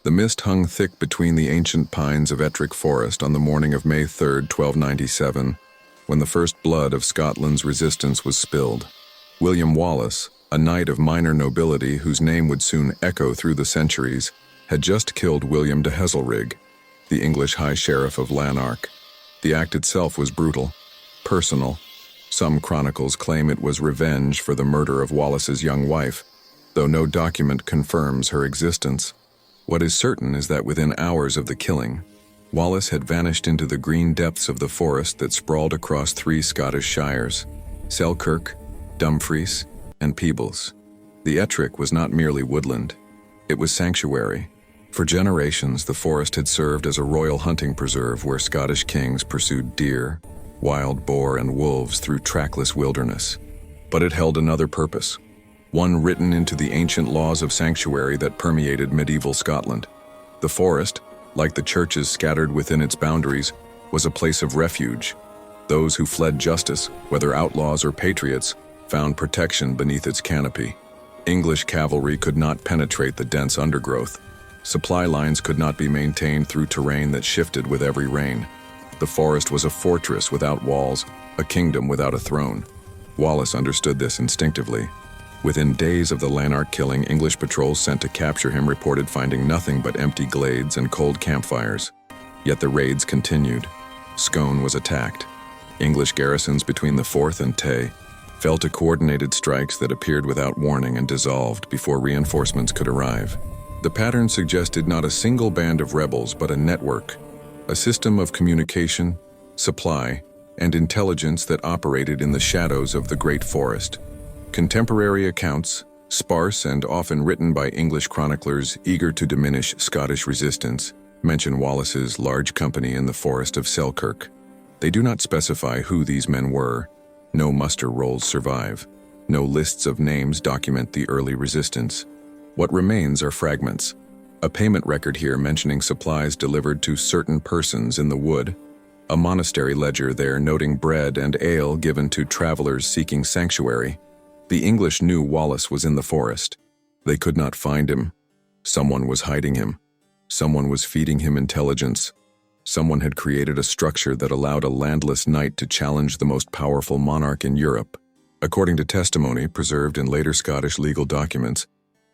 The mist hung thick between the ancient pines of Ettrick Forest on the morning of May 3, 1297, when the first blood of Scotland's resistance was spilled. William Wallace, a knight of minor nobility whose name would soon echo through the centuries, had just killed William de Heselrigg, the English High Sheriff of Lanark. The act itself was brutal, personal. Some chronicles claim it was revenge for the murder of Wallace's young wife, though no document confirms her existence. What is certain is that within hours of the killing, Wallace had vanished into the green depths of the forest that sprawled across 3 Scottish shires, Selkirk, Dumfries, and Peebles. The Ettrick was not merely woodland, it was sanctuary. For generations, the forest had served as a royal hunting preserve where Scottish kings pursued deer, wild boar, and wolves through trackless wilderness. But it held another purpose, one written into the ancient laws of sanctuary that permeated medieval Scotland. The forest, like the churches scattered within its boundaries, was a place of refuge. Those who fled justice, whether outlaws or patriots, found protection beneath its canopy. English cavalry could not penetrate the dense undergrowth. Supply lines could not be maintained through terrain that shifted with every rain. The forest was a fortress without walls, a kingdom without a throne. Wallace understood this instinctively. Within days of the Lanark killing, English patrols sent to capture him reported finding nothing but empty glades and cold campfires. Yet the raids continued. Scone was attacked. English garrisons between the Forth and Tay fell to coordinated strikes that appeared without warning and dissolved before reinforcements could arrive. The pattern suggested not a single band of rebels but a network, a system of communication, supply, and intelligence that operated in the shadows of the Great Forest. Contemporary accounts, sparse and often written by English chroniclers eager to diminish Scottish resistance, mention Wallace's large company in the forest of Selkirk. They do not specify who these men were. No muster rolls survive. No lists of names document the early resistance. What remains are fragments. A payment record here mentioning supplies delivered to certain persons in the wood, a monastery ledger there noting bread and ale given to travelers seeking sanctuary. The English knew Wallace was in the forest. They could not find him. Someone was hiding him. Someone was feeding him intelligence. Someone had created a structure that allowed a landless knight to challenge the most powerful monarch in Europe. According to testimony preserved in later Scottish legal documents,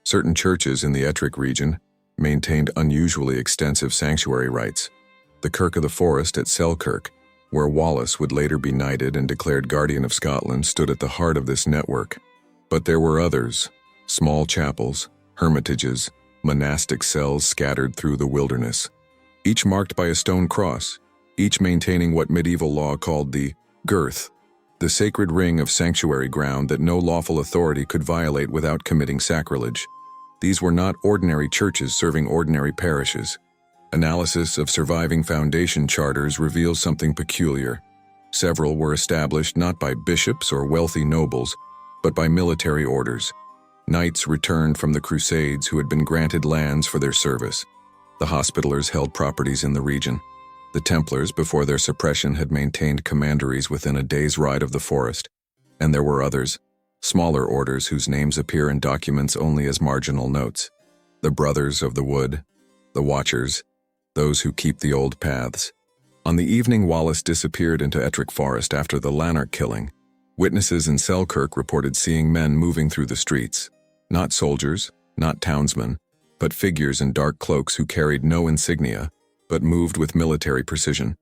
certain churches in the Ettrick region maintained unusually extensive sanctuary rites. The Kirk of the Forest at Selkirk, where Wallace would later be knighted and declared Guardian of Scotland, stood at the heart of this network. But there were others, small chapels, hermitages, monastic cells scattered through the wilderness, each marked by a stone cross, each maintaining what medieval law called the girth, the sacred ring of sanctuary ground that no lawful authority could violate without committing sacrilege. These were not ordinary churches serving ordinary parishes. Analysis of surviving foundation charters reveals something peculiar. Several were established not by bishops or wealthy nobles, but by military orders. Knights returned from the Crusades who had been granted lands for their service. The Hospitallers held properties in the region. The Templars, before their suppression, had maintained commanderies within a day's ride of the forest. And there were others, smaller orders whose names appear in documents only as marginal notes. The Brothers of the Wood, the Watchers, those who keep the old paths. On the evening Wallace disappeared into Ettrick Forest after the Lanark killing, witnesses in Selkirk reported seeing men moving through the streets. Not soldiers, not townsmen, but figures in dark cloaks who carried no insignia, but moved with military precision.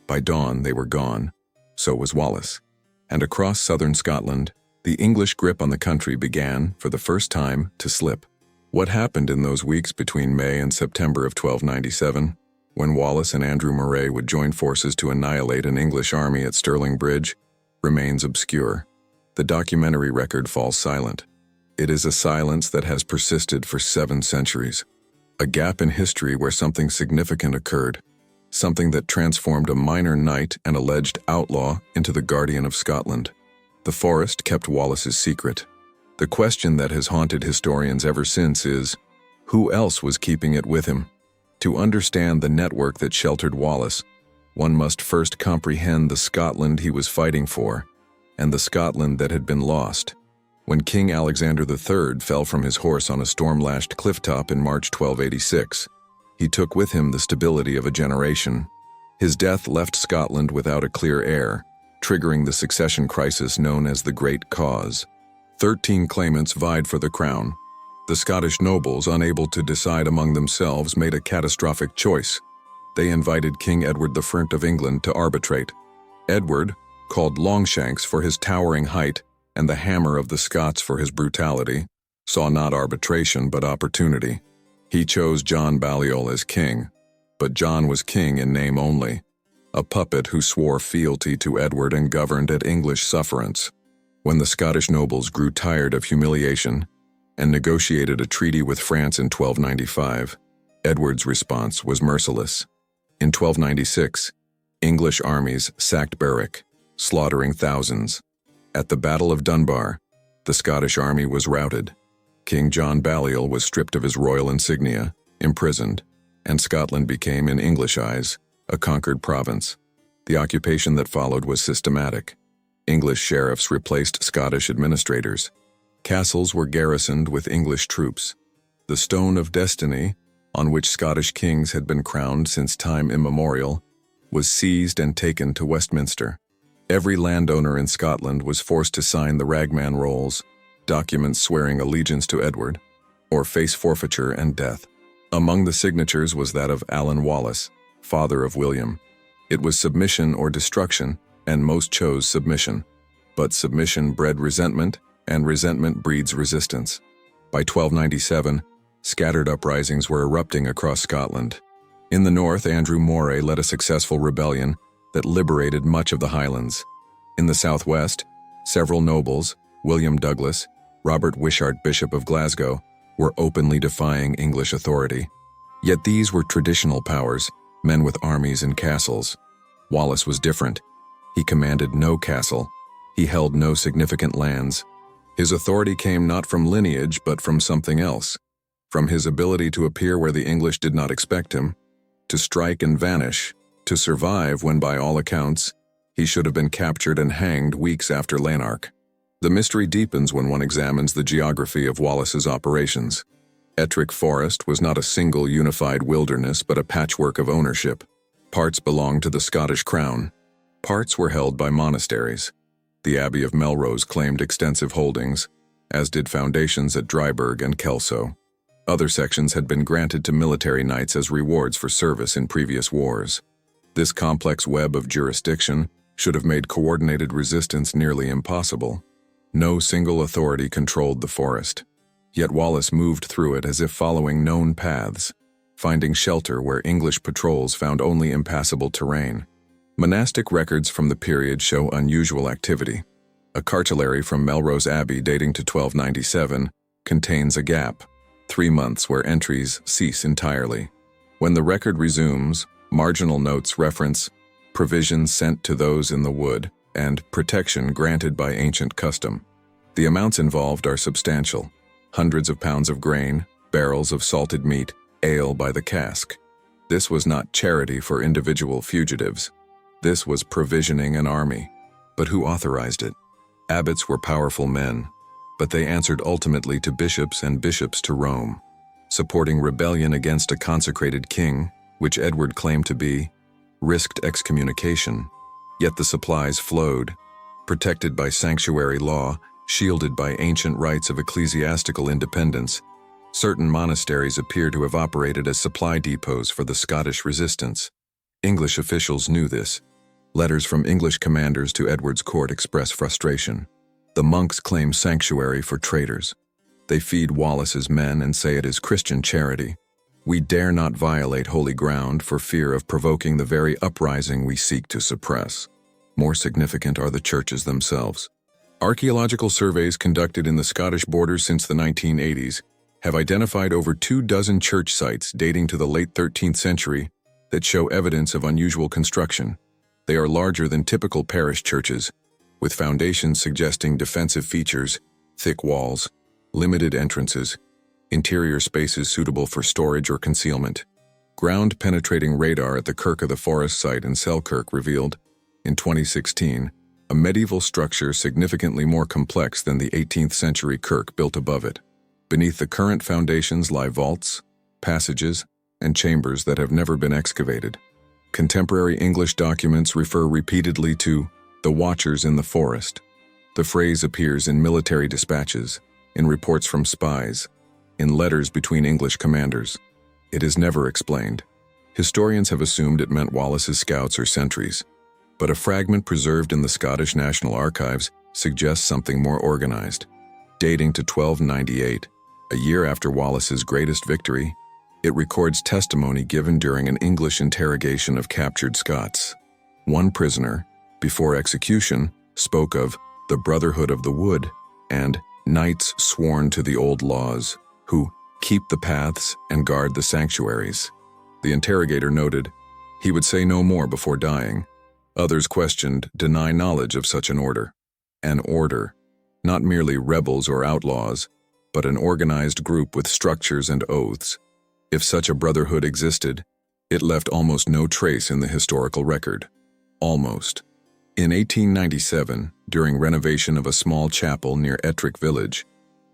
By dawn they were gone. So was Wallace. And across southern Scotland, the English grip on the country began, for the first time, to slip. What happened in those weeks between May and September of 1297, when Wallace and Andrew Moray would join forces to annihilate an English army at Stirling Bridge, remains obscure. The documentary record falls silent. It is a silence that has persisted for 7 centuries. A gap in history where something significant occurred, something that transformed a minor knight and alleged outlaw into the Guardian of Scotland. The forest kept Wallace's secret. The question that has haunted historians ever since is, who else was keeping it with him? To understand the network that sheltered Wallace, one must first comprehend the Scotland he was fighting for, and the Scotland that had been lost. When King Alexander III fell from his horse on a storm-lashed clifftop in March 1286, He took with him the stability of a generation. His death left Scotland without a clear heir, triggering the succession crisis known as the Great Cause. 13 claimants vied for the crown. The Scottish nobles, unable to decide among themselves, made a catastrophic choice. They invited King Edward I of England to arbitrate. Edward, called Longshanks for his towering height and the Hammer of the Scots for his brutality, saw not arbitration but opportunity. He chose John Balliol as king, but John was king in name only, a puppet who swore fealty to Edward and governed at English sufferance. When the Scottish nobles grew tired of humiliation and negotiated a treaty with France in 1295, Edward's response was merciless. In 1296, English armies sacked Berwick, slaughtering thousands. At the Battle of Dunbar, the Scottish army was routed. King John Balliol was stripped of his royal insignia, imprisoned, and Scotland became, in English eyes, a conquered province. The occupation that followed was systematic. English sheriffs replaced Scottish administrators. Castles were garrisoned with English troops. The stone of destiny, on which Scottish kings had been crowned since time immemorial, was seized and taken to Westminster. Every landowner in Scotland was forced to sign the Ragman Rolls, documents swearing allegiance to Edward, or face forfeiture and death. Among the signatures was that of Alan Wallace, father of William. It was submission or destruction, and most chose submission. But submission bred resentment, and resentment breeds resistance. By 1297, scattered uprisings were erupting across Scotland. In the north, Andrew Moray led a successful rebellion that liberated much of the Highlands. In the southwest, several nobles, William Douglas, Robert Wishart, Bishop of Glasgow, were openly defying English authority. Yet these were traditional powers, men with armies and castles. Wallace was different. He commanded no castle. He held no significant lands. His authority came not from lineage but from something else, from his ability to appear where the English did not expect him, to strike and vanish, to survive when, by all accounts, he should have been captured and hanged weeks after Lanark. The mystery deepens when one examines the geography of Wallace's operations. Ettrick Forest was not a single unified wilderness but a patchwork of ownership. Parts belonged to the Scottish crown. Parts were held by monasteries. The Abbey of Melrose claimed extensive holdings, as did foundations at Dryburgh and Kelso. Other sections had been granted to military knights as rewards for service in previous wars. This complex web of jurisdiction should have made coordinated resistance nearly impossible. No single authority controlled the forest. Yet Wallace moved through it as if following known paths, finding shelter where English patrols found only impassable terrain. Monastic records from the period show unusual activity. A cartulary from Melrose Abbey dating to 1297 contains a gap, 3 months where entries cease entirely. When the record resumes, marginal notes reference provisions sent to those in the wood and protection granted by ancient custom. The amounts involved are substantial: hundreds of pounds of grain, barrels of salted meat, ale by the cask. This was not charity for individual fugitives. This was provisioning an army. But who authorized it? Abbots were powerful men, but they answered ultimately to bishops and bishops to Rome. Supporting rebellion against a consecrated king, which Edward claimed to be, risked excommunication. Yet the supplies flowed, protected by sanctuary law, shielded by ancient rights of ecclesiastical independence. Certain monasteries appear to have operated as supply depots for the Scottish resistance. English officials knew this. Letters from English commanders to Edward's court express frustration. The monks claim sanctuary for traitors. They feed Wallace's men and say it is Christian charity. We dare not violate holy ground for fear of provoking the very uprising we seek to suppress. More significant are the churches themselves. Archaeological surveys conducted in the Scottish borders since the 1980s have identified over 24 church sites dating to the late 13th century that show evidence of unusual construction. They are larger than typical parish churches, with foundations suggesting defensive features, thick walls, limited entrances, interior spaces suitable for storage or concealment. Ground-penetrating radar at the Kirk of the Forest site in Selkirk revealed, in 2016, a medieval structure significantly more complex than the 18th century kirk built above it. Beneath the current foundations lie vaults, passages, and chambers that have never been excavated. Contemporary English documents refer repeatedly to the Watchers in the Forest. The phrase appears in military dispatches, in reports from spies, in letters between English commanders. It is never explained. Historians have assumed it meant Wallace's scouts or sentries, but a fragment preserved in the Scottish National Archives suggests something more organized. Dating to 1298, a year after Wallace's greatest victory, it records testimony given during an English interrogation of captured Scots. One prisoner, before execution, spoke of the Brotherhood of the Wood and knights sworn to the old laws, who keep the paths and guard the sanctuaries. The interrogator noted, he would say no more before dying. Others questioned, deny knowledge of such an order. An order, not merely rebels or outlaws, but an organized group with structures and oaths. If such a brotherhood existed, it left almost no trace in the historical record. Almost. In 1897, during renovation of a small chapel near Ettrick village,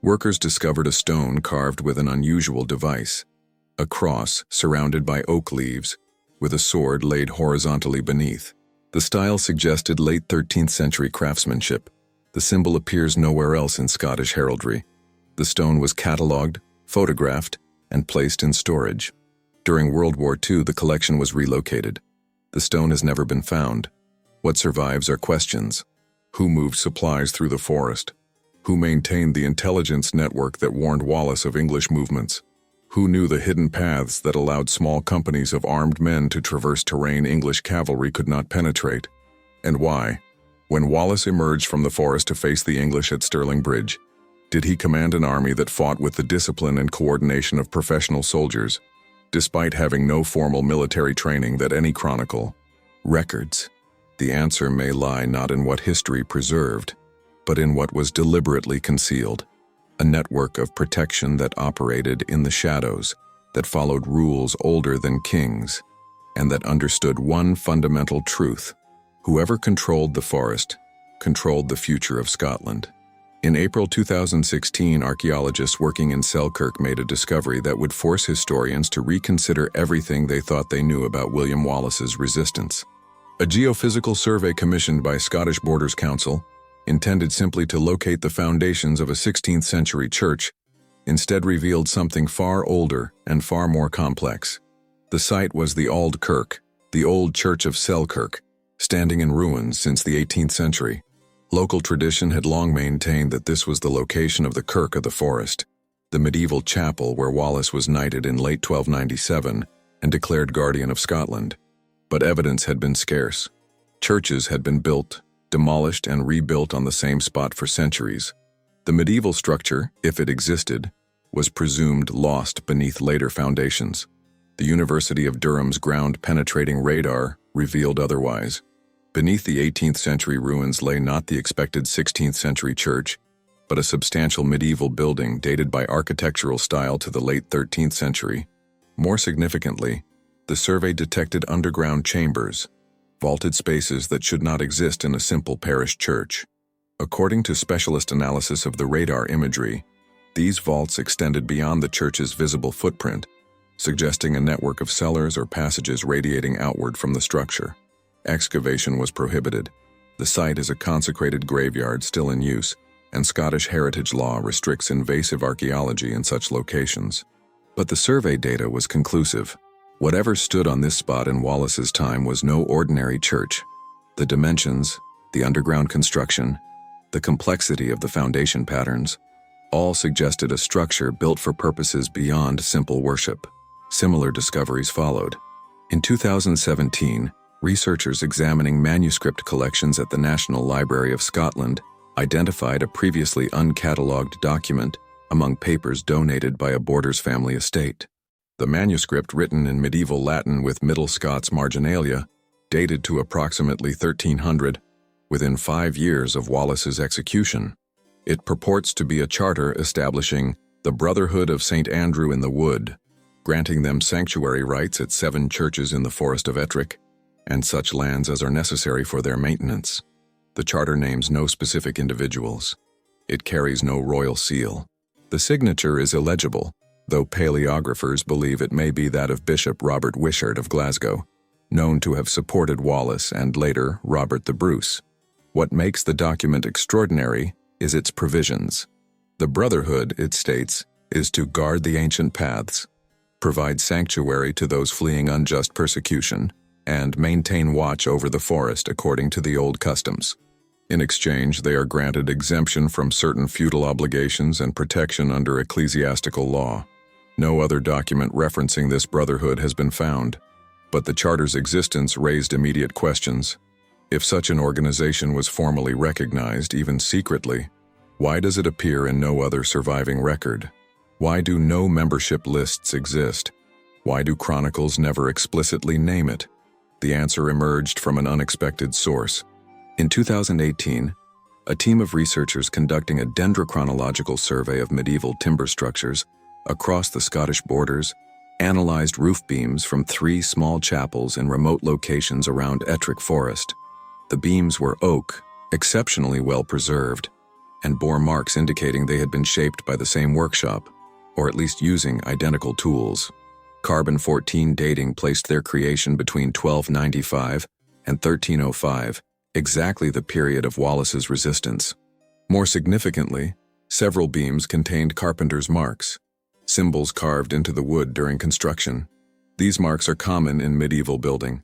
workers discovered a stone carved with an unusual device, a cross surrounded by oak leaves, with a sword laid horizontally beneath. The style suggested late 13th century craftsmanship. The symbol appears nowhere else in Scottish heraldry. The stone was catalogued, photographed, and placed in storage. During World War II, the collection was relocated. The stone has never been found. What survives are questions. Who moved supplies through the forest? Who maintained the intelligence network that warned Wallace of English movements? Who knew the hidden paths that allowed small companies of armed men to traverse terrain English cavalry could not penetrate? And why? When Wallace emerged from the forest to face the English at Stirling Bridge, did he command an army that fought with the discipline and coordination of professional soldiers, despite having no formal military training that any chronicle records? The answer may lie not in what history preserved, but in what was deliberately concealed. A network of protection that operated in the shadows, that followed rules older than kings, and that understood one fundamental truth: whoever controlled the forest controlled the future of Scotland. In April 2016, archaeologists working in Selkirk made a discovery that would force historians to reconsider everything they thought they knew about William Wallace's resistance. A geophysical survey commissioned by Scottish Borders Council, intended simply to locate the foundations of a 16th century church, instead revealed something far older and far more complex. The site was the Auld Kirk, the old church of Selkirk, standing in ruins since the 18th century. Local tradition had long maintained that this was the location of the Kirk of the Forest, the medieval chapel where Wallace was knighted in late 1297 and declared guardian of Scotland. But evidence had been scarce. Churches had been built, demolished, and rebuilt on the same spot for centuries. The medieval structure, if it existed, was presumed lost beneath later foundations. The University of Durham's ground-penetrating radar revealed otherwise. Beneath the 18th century ruins lay not the expected 16th century church, but a substantial medieval building dated by architectural style to the late 13th century. More significantly, the survey detected underground chambers, vaulted spaces that should not exist in a simple parish church. According to specialist analysis of the radar imagery, these vaults extended beyond the church's visible footprint, suggesting a network of cellars or passages radiating outward from the structure. Excavation was prohibited. The site is a consecrated graveyard still in use, and Scottish heritage law restricts invasive archaeology in such locations. But the survey data was conclusive. Whatever stood on this spot in Wallace's time was no ordinary church. The dimensions, the underground construction, the complexity of the foundation patterns, all suggested a structure built for purposes beyond simple worship. Similar discoveries followed. In 2017, researchers examining manuscript collections at the National Library of Scotland identified a previously uncatalogued document among papers donated by a Borders family estate. The manuscript, written in medieval Latin with Middle Scots marginalia, dated to approximately 1300, within 5 years of Wallace's execution. It purports to be a charter establishing the Brotherhood of St. Andrew in the Wood, granting them sanctuary rights at 7 churches in the forest of Ettrick, and such lands as are necessary for their maintenance. The charter names no specific individuals. It carries no royal seal. The signature is illegible, though paleographers believe it may be that of Bishop Robert Wishart of Glasgow, known to have supported Wallace and later Robert the Bruce. What makes the document extraordinary is its provisions. The Brotherhood, it states, is to guard the ancient paths, provide sanctuary to those fleeing unjust persecution, and maintain watch over the forest according to the old customs. In exchange, they are granted exemption from certain feudal obligations and protection under ecclesiastical law. No other document referencing this brotherhood has been found, but the charter's existence raised immediate questions. If such an organization was formally recognized, even secretly, why does it appear in no other surviving record? Why do no membership lists exist? Why do chronicles never explicitly name it? The answer emerged from an unexpected source. In 2018, a team of researchers conducting a dendrochronological survey of medieval timber structures across the Scottish borders analyzed roof beams from 3 small chapels in remote locations around Ettrick Forest. The beams were oak, exceptionally well preserved, and bore marks indicating they had been shaped by the same workshop, or at least using identical tools. Carbon-14 dating placed their creation between 1295 and 1305, exactly the period of Wallace's resistance. More significantly, several beams contained carpenter's marks, symbols carved into the wood during construction. These marks are common in medieval building,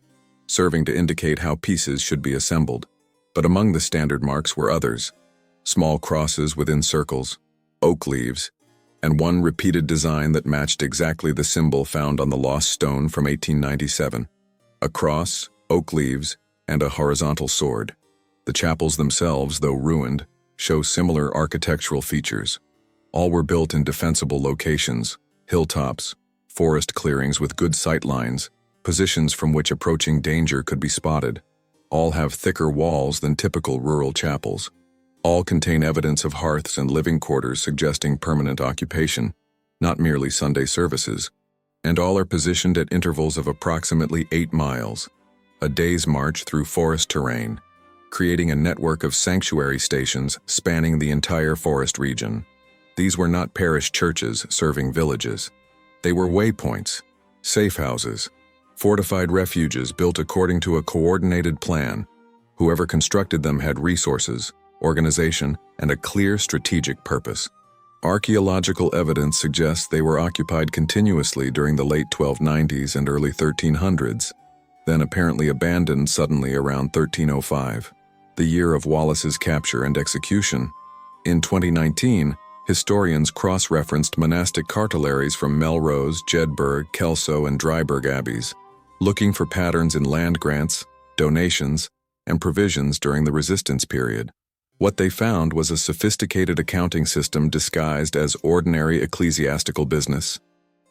serving to indicate how pieces should be assembled. But among the standard marks were others: small crosses within circles, oak leaves, and one repeated design that matched exactly the symbol found on the lost stone from 1897. A cross, oak leaves, and a horizontal sword. The chapels themselves, though ruined, show similar architectural features. All were built in defensible locations, hilltops, forest clearings with good sight lines, positions from which approaching danger could be spotted. All have thicker walls than typical rural chapels. All contain evidence of hearths and living quarters suggesting permanent occupation, not merely Sunday services. And all are positioned at intervals of approximately 8 miles, a day's march through forest terrain, creating a network of sanctuary stations spanning the entire forest region. These were not parish churches serving villages. They were waypoints, safe houses, fortified refuges built according to a coordinated plan. Whoever constructed them had resources, organization, and a clear strategic purpose. Archaeological evidence suggests they were occupied continuously during the late 1290s and early 1300s, then apparently abandoned suddenly around 1305, the year of Wallace's capture and execution. In 2019, historians cross-referenced monastic cartularies from Melrose, Jedburgh, Kelso, and Dryburgh abbeys, looking for patterns in land grants, donations, and provisions during the resistance period. What they found was a sophisticated accounting system disguised as ordinary ecclesiastical business.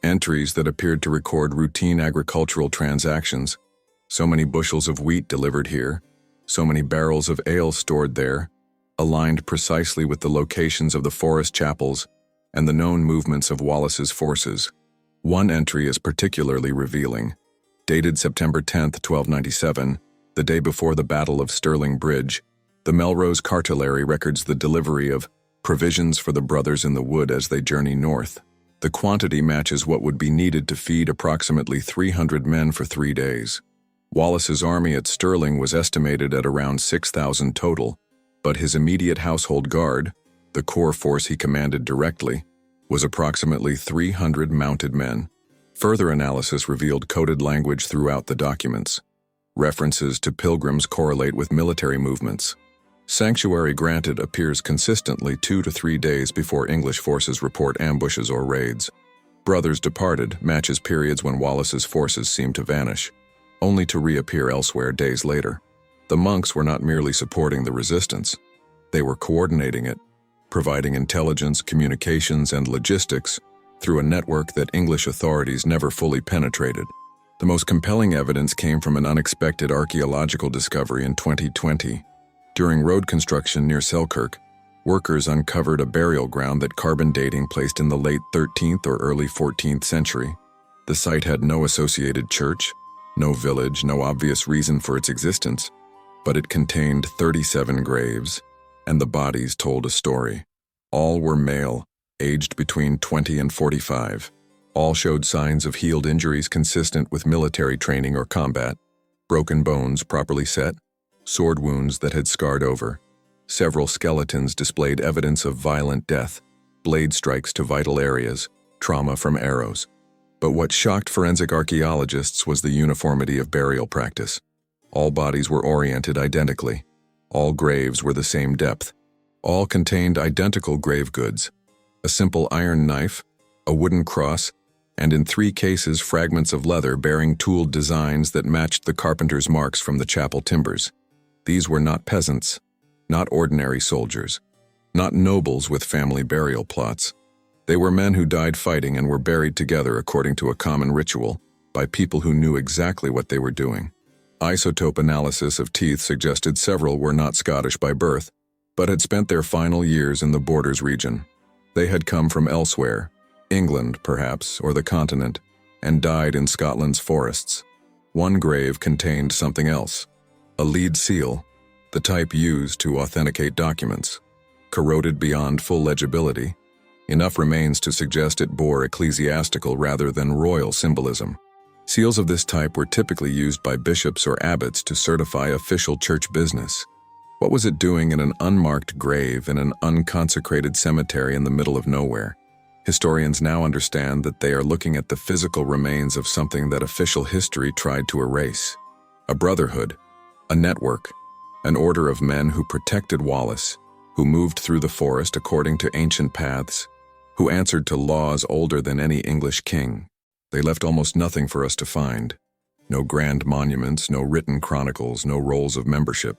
Entries that appeared to record routine agricultural transactions. So many bushels of wheat delivered here, so many barrels of ale stored there, aligned precisely with the locations of the forest chapels and the known movements of Wallace's forces. One entry is particularly revealing. Dated September 10, 1297, the day before the Battle of Stirling Bridge, the Melrose Cartulary records the delivery of provisions for the brothers in the wood as they journey north. The quantity matches what would be needed to feed approximately 300 men for 3 days. Wallace's army at Stirling was estimated at around 6,000 total, but his immediate household guard, the corps force he commanded directly, was approximately 300 mounted men. Further analysis revealed coded language throughout the documents. References to pilgrims correlate with military movements. Sanctuary granted appears consistently 2 to 3 days before English forces report ambushes or raids. Brothers departed matches periods when Wallace's forces seemed to vanish, only to reappear elsewhere days later. The monks were not merely supporting the resistance, they were coordinating it, providing intelligence, communications, and logistics through a network that English authorities never fully penetrated. The most compelling evidence came from an unexpected archaeological discovery in 2020. During road construction near Selkirk, workers uncovered a burial ground that carbon dating placed in the late 13th or early 14th century. The site had no associated church, no village, no obvious reason for its existence, but it contained 37 graves, and the bodies told a story. All were male, aged between 20 and 45. All showed signs of healed injuries consistent with military training or combat, broken bones properly set, sword wounds that had scarred over. Several skeletons displayed evidence of violent death, blade strikes to vital areas, trauma from arrows. But what shocked forensic archaeologists was the uniformity of burial practice. All bodies were oriented identically. All graves were the same depth. All contained identical grave goods: a simple iron knife, a wooden cross, and in 3 cases fragments of leather bearing tooled designs that matched the carpenter's marks from the chapel timbers. These were not peasants, not ordinary soldiers, not nobles with family burial plots. They were men who died fighting and were buried together according to a common ritual, by people who knew exactly what they were doing. Isotope analysis of teeth suggested several were not Scottish by birth, but had spent their final years in the Borders region. They had come from elsewhere, England perhaps, or the continent, and died in Scotland's forests. One grave contained something else: a lead seal, the type used to authenticate documents. Corroded beyond full legibility, enough remains to suggest it bore ecclesiastical rather than royal symbolism. Seals of this type were typically used by bishops or abbots to certify official church business. What was it doing in an unmarked grave in an unconsecrated cemetery in the middle of nowhere? Historians now understand that they are looking at the physical remains of something that official history tried to erase. A brotherhood, a network, an order of men who protected Wallace, who moved through the forest according to ancient paths, who answered to laws older than any English king. They left almost nothing for us to find. No grand monuments, no written chronicles, no rolls of membership.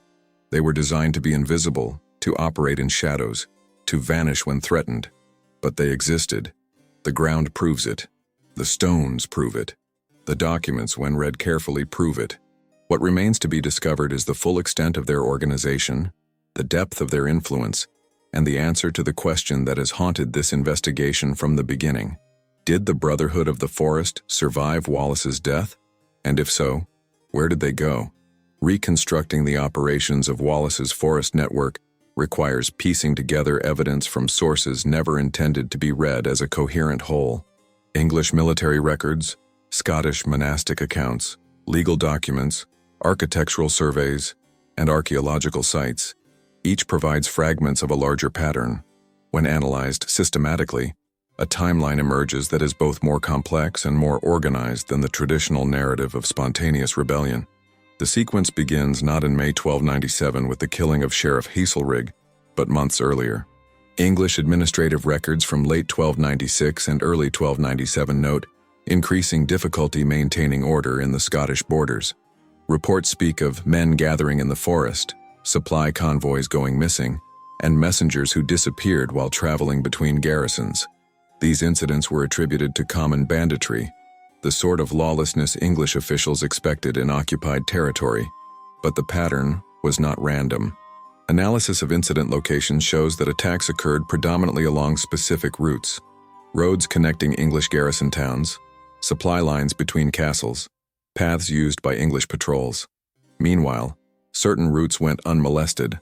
They were designed to be invisible, to operate in shadows, to vanish when threatened. But they existed. The ground proves it. The stones prove it. The documents, when read carefully, prove it. What remains to be discovered is the full extent of their organization, the depth of their influence, and the answer to the question that has haunted this investigation from the beginning. Did the Brotherhood of the Forest survive Wallace's death? And if so, where did they go? Reconstructing the operations of Wallace's forest network requires piecing together evidence from sources never intended to be read as a coherent whole. English military records, Scottish monastic accounts, legal documents, architectural surveys, and archaeological sites. Each provides fragments of a larger pattern. When analyzed systematically, a timeline emerges that is both more complex and more organized than the traditional narrative of spontaneous rebellion. The sequence begins not in May 1297 with the killing of Sheriff Haselrig, but months earlier. English administrative records from late 1296 and early 1297 note increasing difficulty maintaining order in the Scottish borders. Reports speak of men gathering in the forest, supply convoys going missing, and messengers who disappeared while traveling between garrisons. These incidents were attributed to common banditry, the sort of lawlessness English officials expected in occupied territory. But the pattern was not random. Analysis of incident locations shows that attacks occurred predominantly along specific routes: roads connecting English garrison towns, supply lines between castles, paths used by English patrols. Meanwhile, certain routes went unmolested,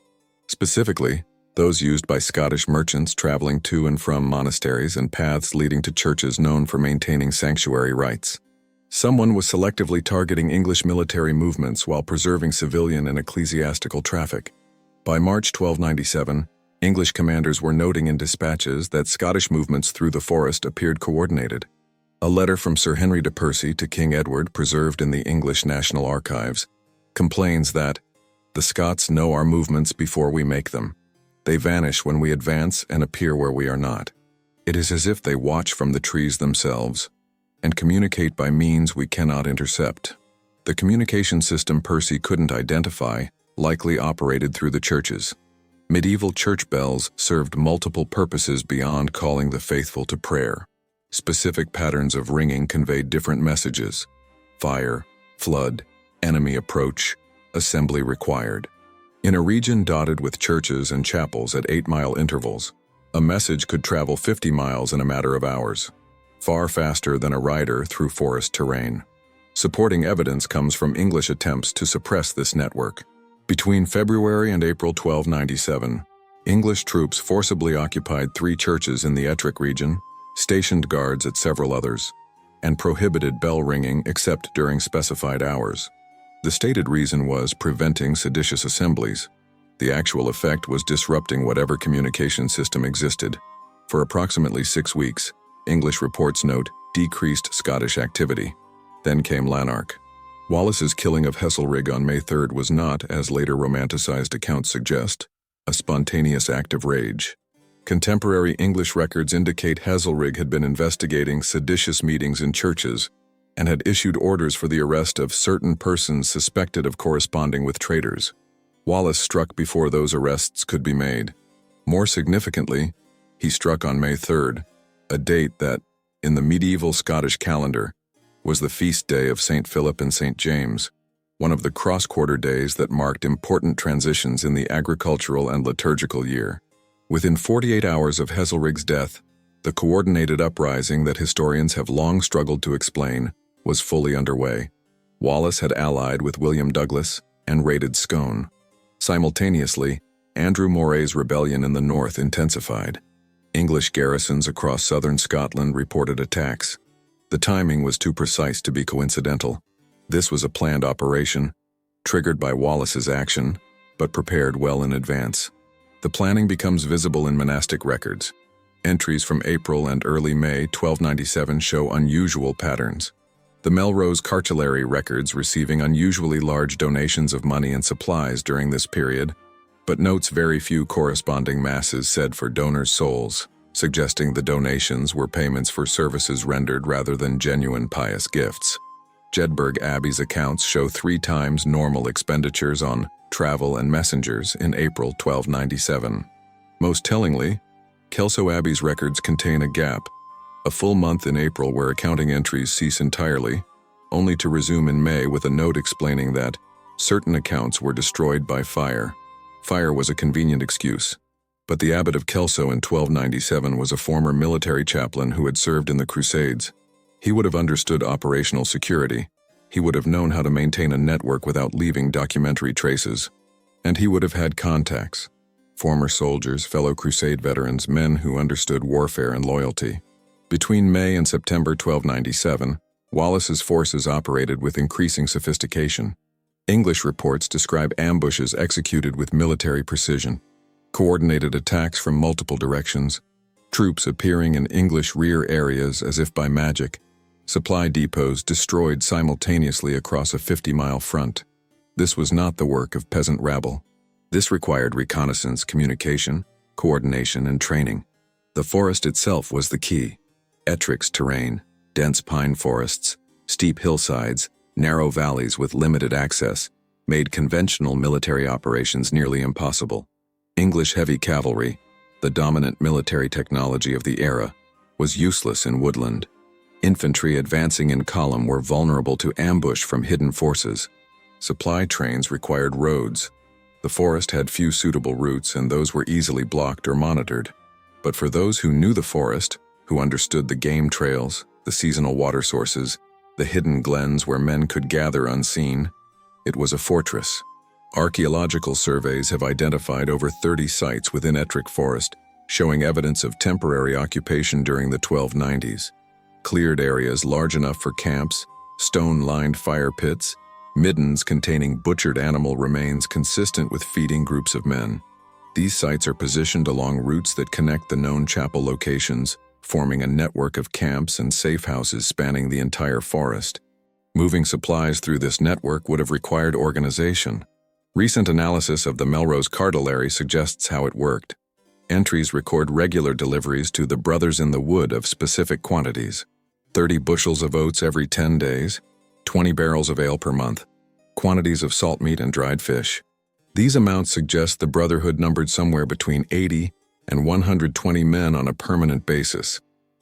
specifically those used by Scottish merchants traveling to and from monasteries and paths leading to churches known for maintaining sanctuary rites. Someone was selectively targeting English military movements while preserving civilian and ecclesiastical traffic. By March 1297, English commanders were noting in dispatches that Scottish movements through the forest appeared coordinated. A letter from Sir Henry de Percy to King Edward, preserved in the English National Archives, complains that the Scots know our movements before we make them. They vanish when we advance and appear where we are not. It is as if they watch from the trees themselves and communicate by means we cannot intercept. The communication system Percy couldn't identify likely operated through the churches. Medieval church bells served multiple purposes beyond calling the faithful to prayer. Specific patterns of ringing conveyed different messages: fire, flood, enemy approach, assembly required. In a region dotted with churches and chapels at 8-mile intervals, a message could travel 50 miles in a matter of hours, far faster than a rider through forest terrain. Supporting evidence comes from English attempts to suppress this network. Between February and April 1297, English troops forcibly occupied 3 churches in the Ettrick region, stationed guards at several others. and prohibited bell ringing except during specified hours. The stated reason was preventing seditious assemblies. The actual effect was disrupting whatever communication system existed. For approximately 6 weeks, English reports note decreased Scottish activity. Then came Lanark. Wallace's killing of Heselrigg on May 3rd was not, as later romanticized accounts suggest, a spontaneous act of rage. Contemporary English records indicate Heselrigg had been investigating seditious meetings in churches and had issued orders for the arrest of certain persons suspected of corresponding with traitors. Wallace struck before those arrests could be made. More significantly, he struck on May 3rd, a date that, in the medieval Scottish calendar, was the feast day of St. Philip and St. James, one of the cross-quarter days that marked important transitions in the agricultural and liturgical year. Within 48 hours of Heselrigg's death, the coordinated uprising that historians have long struggled to explain was fully underway. Wallace had allied with William Douglas and raided Scone. Simultaneously, Andrew Moray's rebellion in the north intensified. English garrisons across southern Scotland reported attacks. The timing was too precise to be coincidental. This was a planned operation, triggered by Wallace's action, but prepared well in advance. The planning becomes visible in monastic records. Entries from April and early May 1297 show unusual patterns. The Melrose Cartulary records receiving unusually large donations of money and supplies during this period, but notes very few corresponding masses said for donors' souls, suggesting the donations were payments for services rendered rather than genuine pious gifts. Jedburgh Abbey's accounts show 3 times normal expenditures on travel and messengers in April 1297. Most tellingly, Kelso Abbey's records contain a gap, a full month in April where accounting entries cease entirely, only to resume in May with a note explaining that certain accounts were destroyed by fire. Fire was a convenient excuse, but the abbot of Kelso in 1297 was a former military chaplain who had served in the Crusades. He would have understood operational security. He would have known how to maintain a network without leaving documentary traces. And he would have had contacts. Former soldiers, fellow Crusade veterans, men who understood warfare and loyalty. Between May and September 1297, Wallace's forces operated with increasing sophistication. English reports describe ambushes executed with military precision, coordinated attacks from multiple directions, troops appearing in English rear areas as if by magic, supply depots destroyed simultaneously across a 50-mile front. This was not the work of peasant rabble. This required reconnaissance, communication, coordination, and training. The forest itself was the key. Ettrick's terrain, dense pine forests, steep hillsides, narrow valleys with limited access, made conventional military operations nearly impossible. English heavy cavalry, the dominant military technology of the era, was useless in woodland. Infantry advancing in column were vulnerable to ambush from hidden forces. Supply trains required roads. The forest had few suitable routes, and those were easily blocked or monitored. But for those who knew the forest, who understood the game trails, the seasonal water sources, the hidden glens where men could gather unseen, it was a fortress. Archaeological surveys have identified over 30 sites within Ettrick Forest, showing evidence of temporary occupation during the 1290s. Cleared areas large enough for camps, stone-lined fire pits, middens containing butchered animal remains consistent with feeding groups of men. These sites are positioned along routes that connect the known chapel locations, forming a network of camps and safe houses spanning the entire forest. Moving supplies through this network would have required organization. Recent analysis of the Melrose Cartulary suggests how it worked. Entries record regular deliveries to the Brothers in the Wood of specific quantities. 30 bushels of oats every 10 days, 20 barrels of ale per month, quantities of salt meat and dried fish. These amounts suggest the Brotherhood numbered somewhere between 80 and 120 men on a permanent basis,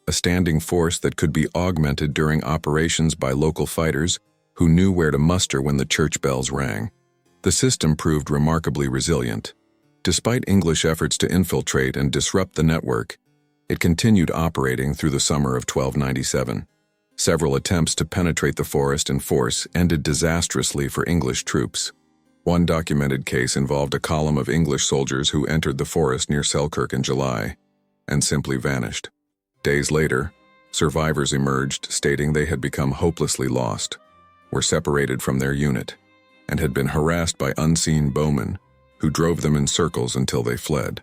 a standing force that could be augmented during operations by local fighters who knew where to muster when the church bells rang. The system proved remarkably resilient. Despite English efforts to infiltrate and disrupt the network, it continued operating through the summer of 1297. Several attempts to penetrate the forest in force ended disastrously for English troops. One documented case involved a column of English soldiers who entered the forest near Selkirk in July and simply vanished. Days later, Survivors emerged stating they had become hopelessly lost, were separated from their unit, and had been harassed by unseen bowmen who drove them in circles until they fled.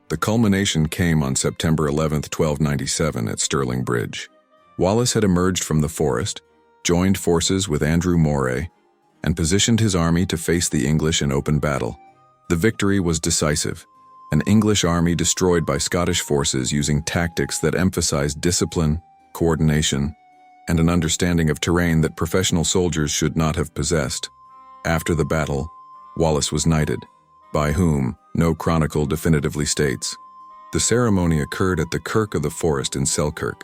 The culmination came on September 11, 1297 at Stirling Bridge. Wallace had emerged from the forest, joined forces with Andrew Moray, and positioned his army to face the English in open battle. The victory was decisive, an English army destroyed by Scottish forces using tactics that emphasized discipline, coordination, and an understanding of terrain that professional soldiers should not have possessed. After the battle, Wallace was knighted, by whom no chronicle definitively states. The ceremony occurred at the Kirk of the Forest in Selkirk,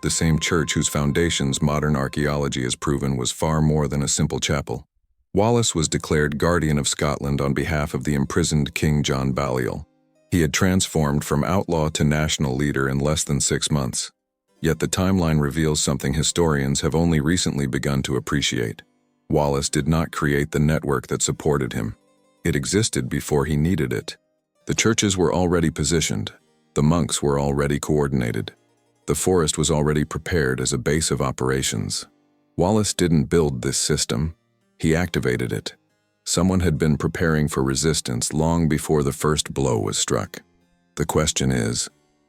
the same church whose foundations modern archaeology has proven was far more than a simple chapel. Wallace was declared Guardian of Scotland on behalf of the imprisoned King John Balliol. He had transformed from outlaw to national leader in less than 6 months. Yet the timeline reveals something historians have only recently begun to appreciate. Wallace did not create the network that supported him. It existed before he needed it. The churches were already positioned. The monks were already coordinated. The forest was already prepared as a base of operations. Wallace didn't build this system. He activated it. Someone had been preparing for resistance long before the first blow was struck. The question is,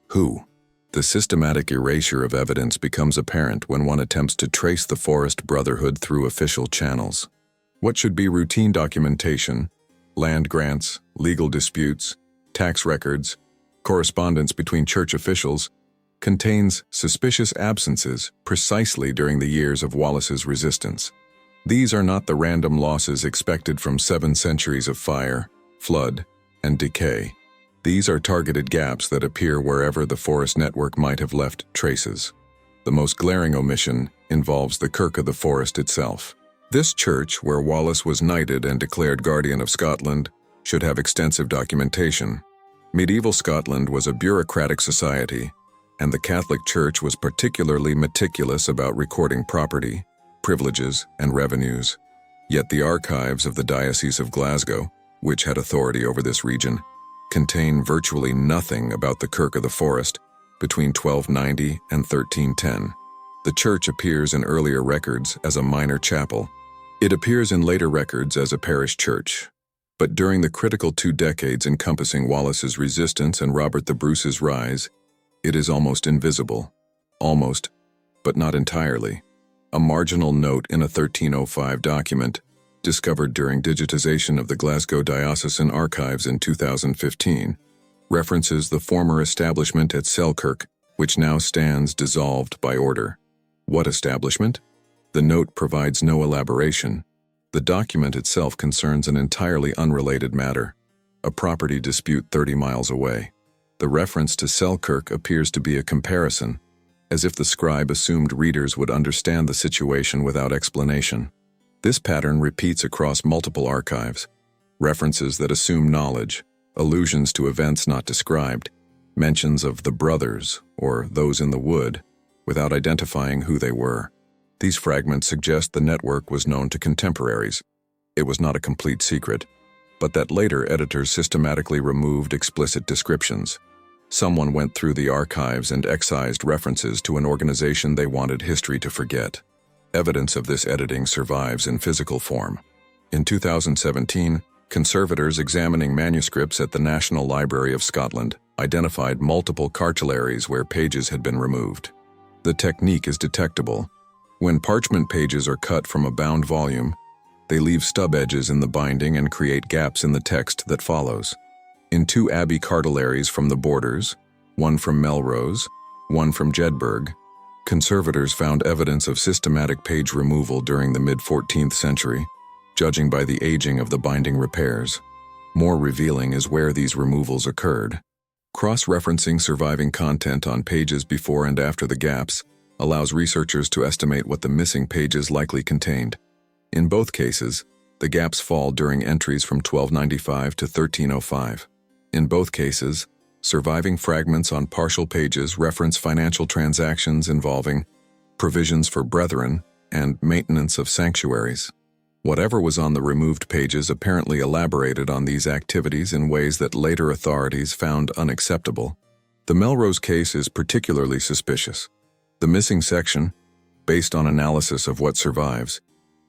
who? The systematic erasure of evidence becomes apparent when one attempts to trace the Forest Brotherhood through official channels. What should be routine documentation, land grants, legal disputes, tax records, correspondence between church officials, contains suspicious absences precisely during the years of Wallace's resistance. These are not the random losses expected from 7 centuries of fire, flood, and decay. These are targeted gaps that appear wherever the forest network might have left traces. The most glaring omission involves the Kirk of the Forest itself. This church, where Wallace was knighted and declared Guardian of Scotland, should have extensive documentation. Medieval Scotland was a bureaucratic society, and the Catholic Church was particularly meticulous about recording property, privileges, and revenues. Yet the archives of the Diocese of Glasgow, which had authority over this region, contain virtually nothing about the Kirk of the Forest between 1290 and 1310. The church appears in earlier records as a minor chapel. It appears in later records as a parish church. But during the critical 2 decades encompassing Wallace's resistance and Robert the Bruce's rise, it is almost invisible. Almost, but not entirely. A marginal note in a 1305 document, discovered during digitization of the Glasgow Diocesan Archives in 2015, references the former establishment at Selkirk, which now stands dissolved by order. What establishment? The note provides no elaboration. The document itself concerns an entirely unrelated matter, a property dispute 30 miles away. The reference to Selkirk appears to be a comparison, as if the scribe assumed readers would understand the situation without explanation. This pattern repeats across multiple archives, references that assume knowledge, allusions to events not described, mentions of the brothers or those in the wood, without identifying who they were. These fragments suggest the network was known to contemporaries. It was not a complete secret, but that later editors systematically removed explicit descriptions. Someone went through the archives and excised references to an organization they wanted history to forget. Evidence of this editing survives in physical form. In 2017, conservators examining manuscripts at the National Library of Scotland identified multiple cartularies where pages had been removed. The technique is detectable. When parchment pages are cut from a bound volume, they leave stub edges in the binding and create gaps in the text that follows. In 2 abbey cartularies from the Borders, one from Melrose, one from Jedburgh, conservators found evidence of systematic page removal during the mid-14th century, judging by the aging of the binding repairs. More revealing is where these removals occurred. Cross-referencing surviving content on pages before and after the gaps allows researchers to estimate what the missing pages likely contained. In both cases, the gaps fall during entries from 1295 to 1305. In both cases, surviving fragments on partial pages reference financial transactions involving provisions for brethren and maintenance of sanctuaries. Whatever was on the removed pages apparently elaborated on these activities in ways that later authorities found unacceptable. The Melrose case is particularly suspicious. The missing section, based on analysis of what survives,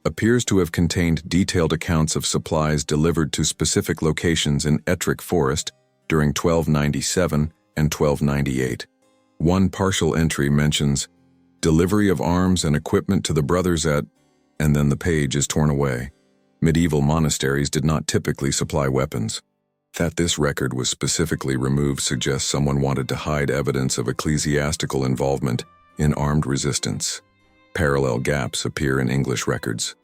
appears to have contained detailed accounts of supplies delivered to specific locations in Ettrick Forest during 1297 and 1298. One partial entry mentions delivery of arms and equipment to the brothers at, and then the page is torn away. Medieval monasteries did not typically supply weapons. That this record was specifically removed suggests someone wanted to hide evidence of ecclesiastical involvement in armed resistance. Parallel gaps appear in English records.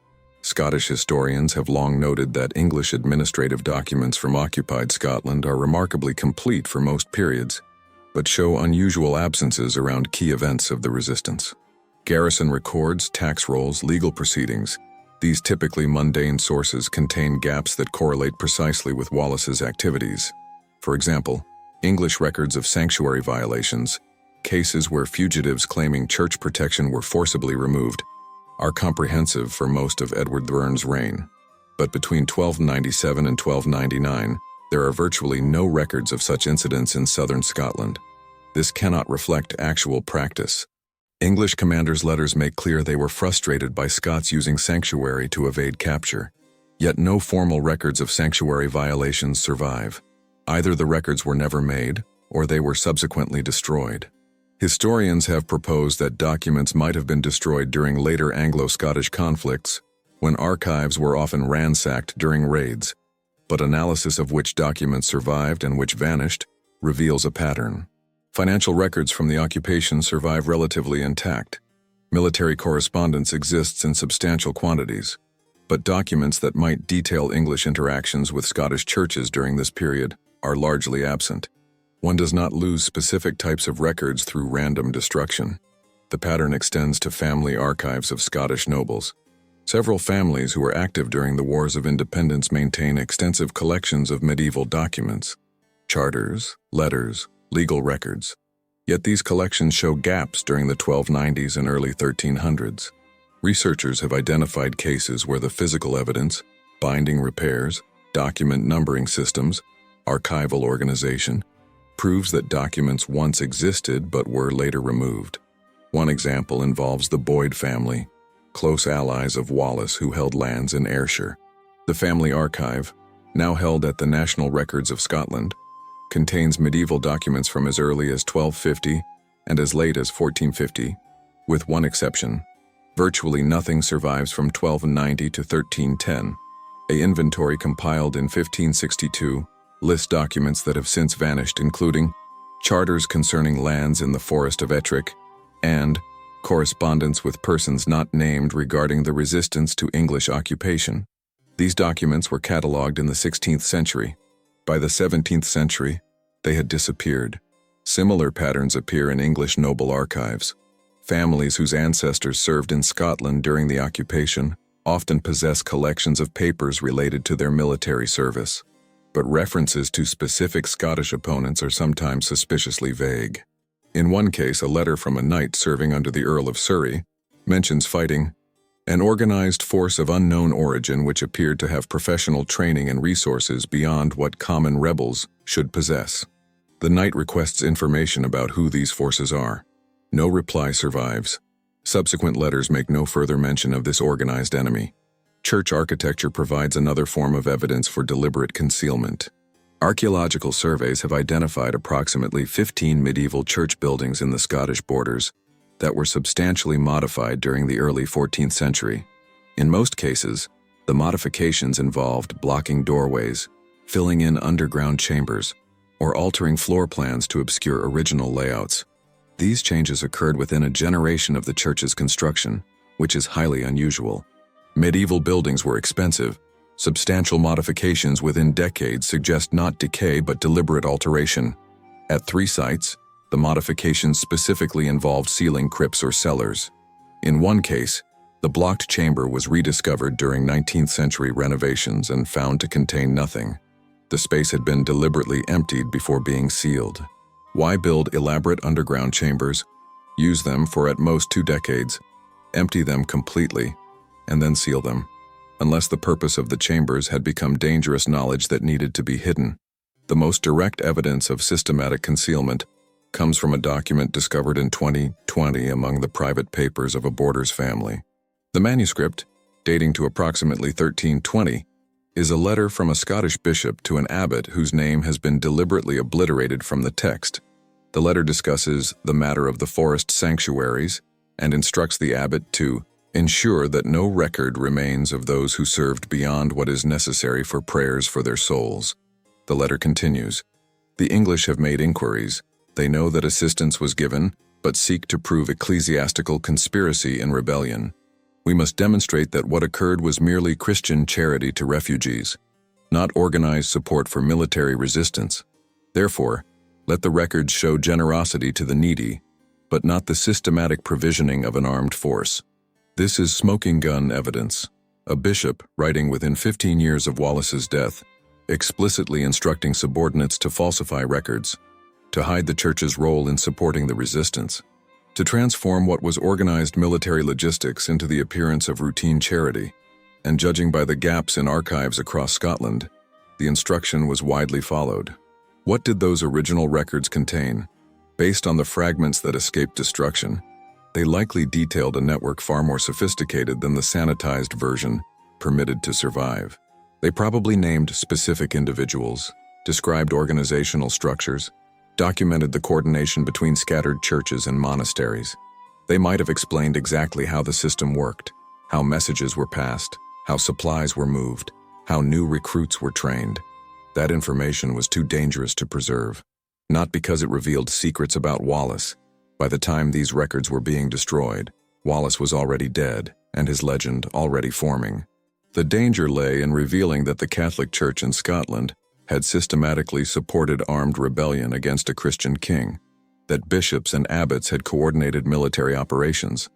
Scottish historians have long noted that English administrative documents from occupied Scotland are remarkably complete for most periods, but show unusual absences around key events of the resistance. Garrison records, tax rolls, legal proceedings. These typically mundane sources contain gaps that correlate precisely with Wallace's activities. For example, English records of sanctuary violations, cases where fugitives claiming church protection were forcibly removed, are comprehensive for most of Edward III's reign. But between 1297 and 1299, there are virtually no records of such incidents in southern Scotland. This cannot reflect actual practice. English commanders' letters make clear they were frustrated by Scots using sanctuary to evade capture. Yet no formal records of sanctuary violations survive. Either the records were never made, or they were subsequently destroyed. Historians have proposed that documents might have been destroyed during later Anglo-Scottish conflicts, when archives were often ransacked during raids, but analysis of which documents survived and which vanished reveals a pattern. Financial records from the occupation survive relatively intact. Military correspondence exists in substantial quantities, but documents that might detail English interactions with Scottish churches during this period are largely absent. One does not lose specific types of records through random destruction. The pattern extends to family archives of Scottish nobles. Several families who were active during the Wars of Independence maintain extensive collections of medieval documents, charters, letters, legal records. Yet these collections show gaps during the 1290s and early 1300s. Researchers have identified cases where the physical evidence, binding repairs, document numbering systems, archival organization, proves that documents once existed but were later removed. One example involves the Boyd family, close allies of Wallace who held lands in Ayrshire. The family archive, now held at the National Records of Scotland, contains medieval documents from as early as 1250 and as late as 1450, with one exception. Virtually nothing survives from 1290 to 1310. An inventory compiled in 1562 lists documents that have since vanished, including charters concerning lands in the Forest of Ettrick and correspondence with persons not named regarding the resistance to English occupation. These documents were catalogued in the 16th century. By the 17th century, they had disappeared. Similar patterns appear in English noble archives. Families whose ancestors served in Scotland during the occupation often possess collections of papers related to their military service, but references to specific Scottish opponents are sometimes suspiciously vague. In one case, a letter from a knight serving under the Earl of Surrey mentions fighting an organized force of unknown origin which appeared to have professional training and resources beyond what common rebels should possess. The knight requests information about who these forces are. No reply survives. Subsequent letters make no further mention of this organized enemy. Church architecture provides another form of evidence for deliberate concealment. Archaeological surveys have identified approximately 15 medieval church buildings in the Scottish borders that were substantially modified during the early 14th century. In most cases, the modifications involved blocking doorways, filling in underground chambers, or altering floor plans to obscure original layouts. These changes occurred within a generation of the church's construction, which is highly unusual. Medieval buildings were expensive. Substantial modifications within decades suggest not decay but deliberate alteration. At 3 sites, the modifications specifically involved sealing crypts or cellars. In one case, the blocked chamber was rediscovered during 19th century renovations and found to contain nothing. The space had been deliberately emptied before being sealed. Why build elaborate underground chambers, use them for at most 2 decades, empty them completely, and then seal them, unless the purpose of the chambers had become dangerous knowledge that needed to be hidden? The most direct evidence of systematic concealment comes from a document discovered in 2020 among the private papers of a Borders family. The manuscript, dating to approximately 1320, is a letter from a Scottish bishop to an abbot whose name has been deliberately obliterated from the text. The letter discusses the matter of the forest sanctuaries and instructs the abbot to ensure that no record remains of those who served beyond what is necessary for prayers for their souls. The letter continues, "The English have made inquiries. They know that assistance was given, but seek to prove ecclesiastical conspiracy and rebellion. We must demonstrate that what occurred was merely Christian charity to refugees, not organized support for military resistance. Therefore, let the records show generosity to the needy, but not the systematic provisioning of an armed force." This is smoking gun evidence. A bishop, writing within 15 years of Wallace's death, explicitly instructing subordinates to falsify records, to hide the church's role in supporting the resistance, to transform what was organized military logistics into the appearance of routine charity, and judging by the gaps in archives across Scotland, the instruction was widely followed. What did those original records contain? Based on the fragments that escaped destruction, they likely detailed a network far more sophisticated than the sanitized version permitted to survive. They probably named specific individuals, described organizational structures, documented the coordination between scattered churches and monasteries. They might have explained exactly how the system worked, how messages were passed, how supplies were moved, how new recruits were trained. That information was too dangerous to preserve, not because it revealed secrets about Wallace. By the time these records were being destroyed, Wallace was already dead, and his legend already forming. The danger lay in revealing that the Catholic Church in Scotland had systematically supported armed rebellion against a Christian king, that bishops and abbots had coordinated military operations,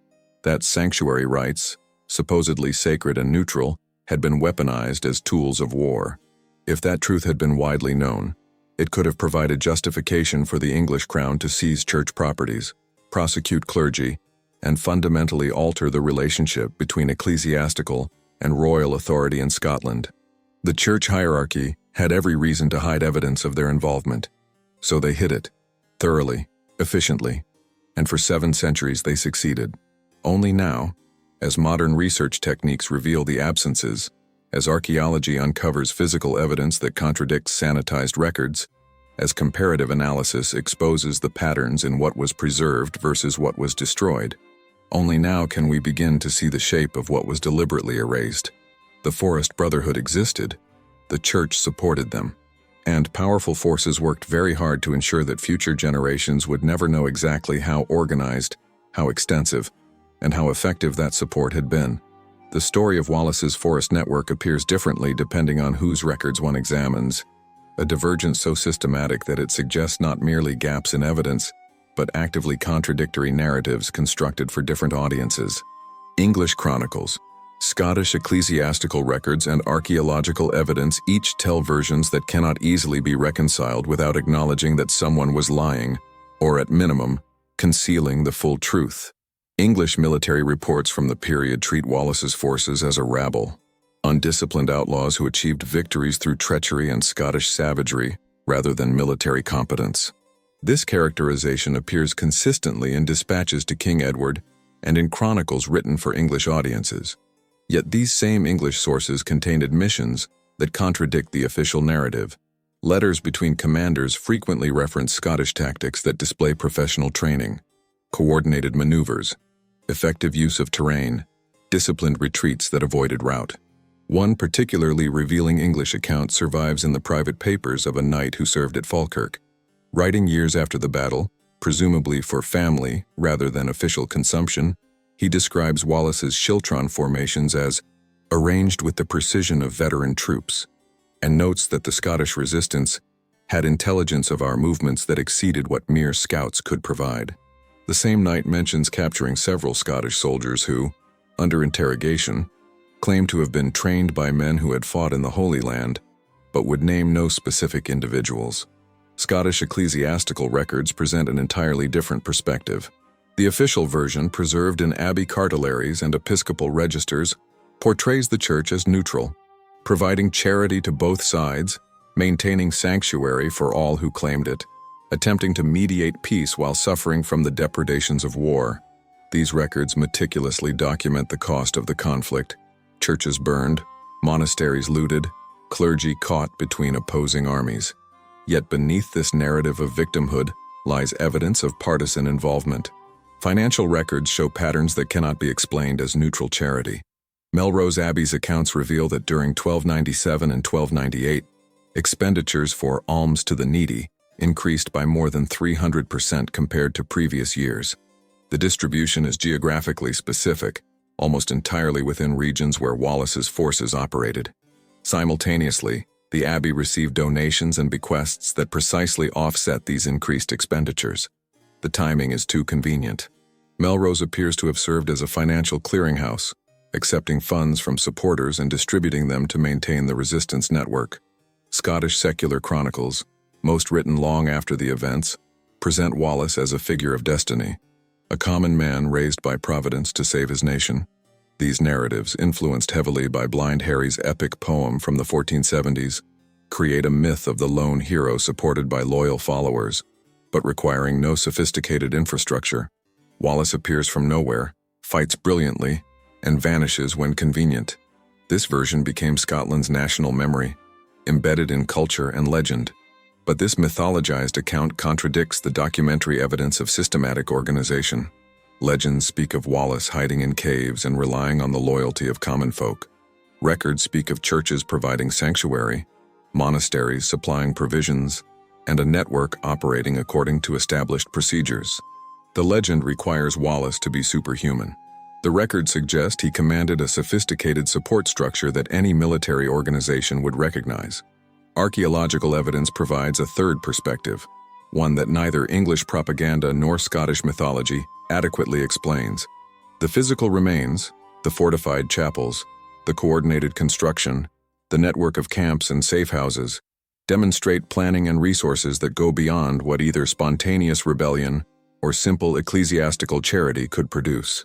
that sanctuary rites, supposedly sacred and neutral, had been weaponized as tools of war. If that truth had been widely known, it could have provided justification for the English crown to seize church properties, prosecute clergy, and fundamentally alter the relationship between ecclesiastical and royal authority in Scotland. The church hierarchy had every reason to hide evidence of their involvement, so they hid it, thoroughly, efficiently, and for 7 centuries they succeeded. Only now, as modern research techniques reveal the absences, as archaeology uncovers physical evidence that contradicts sanitized records, as comparative analysis exposes the patterns in what was preserved versus what was destroyed, only now can we begin to see the shape of what was deliberately erased. The Forest Brotherhood existed, the Church supported them, and powerful forces worked very hard to ensure that future generations would never know exactly how organized, how extensive, and how effective that support had been. The story of Wallace's forest network appears differently depending on whose records one examines, a divergence so systematic that it suggests not merely gaps in evidence, but actively contradictory narratives constructed for different audiences. English chronicles, Scottish ecclesiastical records, and archaeological evidence each tell versions that cannot easily be reconciled without acknowledging that someone was lying, or at minimum, concealing the full truth. English military reports from the period treat Wallace's forces as a rabble, undisciplined outlaws who achieved victories through treachery and Scottish savagery rather than military competence. This characterization appears consistently in dispatches to King Edward and in chronicles written for English audiences. Yet these same English sources contain admissions that contradict the official narrative. Letters between commanders frequently reference Scottish tactics that display professional training, coordinated maneuvers, effective use of terrain, disciplined retreats that avoided rout. One particularly revealing English account survives in the private papers of a knight who served at Falkirk. Writing years after the battle, presumably for family rather than official consumption, he describes Wallace's Shiltron formations as arranged with the precision of veteran troops, and notes that the Scottish resistance had intelligence of our movements that exceeded what mere scouts could provide. The same knight mentions capturing several Scottish soldiers who, under interrogation, claimed to have been trained by men who had fought in the Holy Land, but would name no specific individuals. Scottish ecclesiastical records present an entirely different perspective. The official version, preserved in abbey cartularies and episcopal registers, portrays the church as neutral, providing charity to both sides, maintaining sanctuary for all who claimed it, attempting to mediate peace while suffering from the depredations of war. These records meticulously document the cost of the conflict: churches burned, monasteries looted, clergy caught between opposing armies. Yet beneath this narrative of victimhood lies evidence of partisan involvement. Financial records show patterns that cannot be explained as neutral charity. Melrose Abbey's accounts reveal that during 1297 and 1298, expenditures for alms to the needy increased by more than 300% compared to previous years. The distribution is geographically specific, almost entirely within regions where Wallace's forces operated. Simultaneously, the abbey received donations and bequests that precisely offset these increased expenditures. The timing is too convenient. Melrose appears to have served as a financial clearinghouse, accepting funds from supporters and distributing them to maintain the resistance network. Scottish secular chronicles, most written long after the events, present Wallace as a figure of destiny, a common man raised by Providence to save his nation. These narratives, influenced heavily by Blind Harry's epic poem from the 1470s, create a myth of the lone hero supported by loyal followers, but requiring no sophisticated infrastructure. Wallace appears from nowhere, fights brilliantly, and vanishes when convenient. This version became Scotland's national memory, embedded in culture and legend. But this mythologized account contradicts the documentary evidence of systematic organization. Legends speak of Wallace hiding in caves and relying on the loyalty of common folk. Records speak of churches providing sanctuary, monasteries supplying provisions, and a network operating according to established procedures. The legend requires Wallace to be superhuman. The records suggest he commanded a sophisticated support structure that any military organization would recognize. Archaeological evidence provides a third perspective, one that neither English propaganda nor Scottish mythology adequately explains. The physical remains, the fortified chapels, the coordinated construction, the network of camps and safe houses, demonstrate planning and resources that go beyond what either spontaneous rebellion or simple ecclesiastical charity could produce.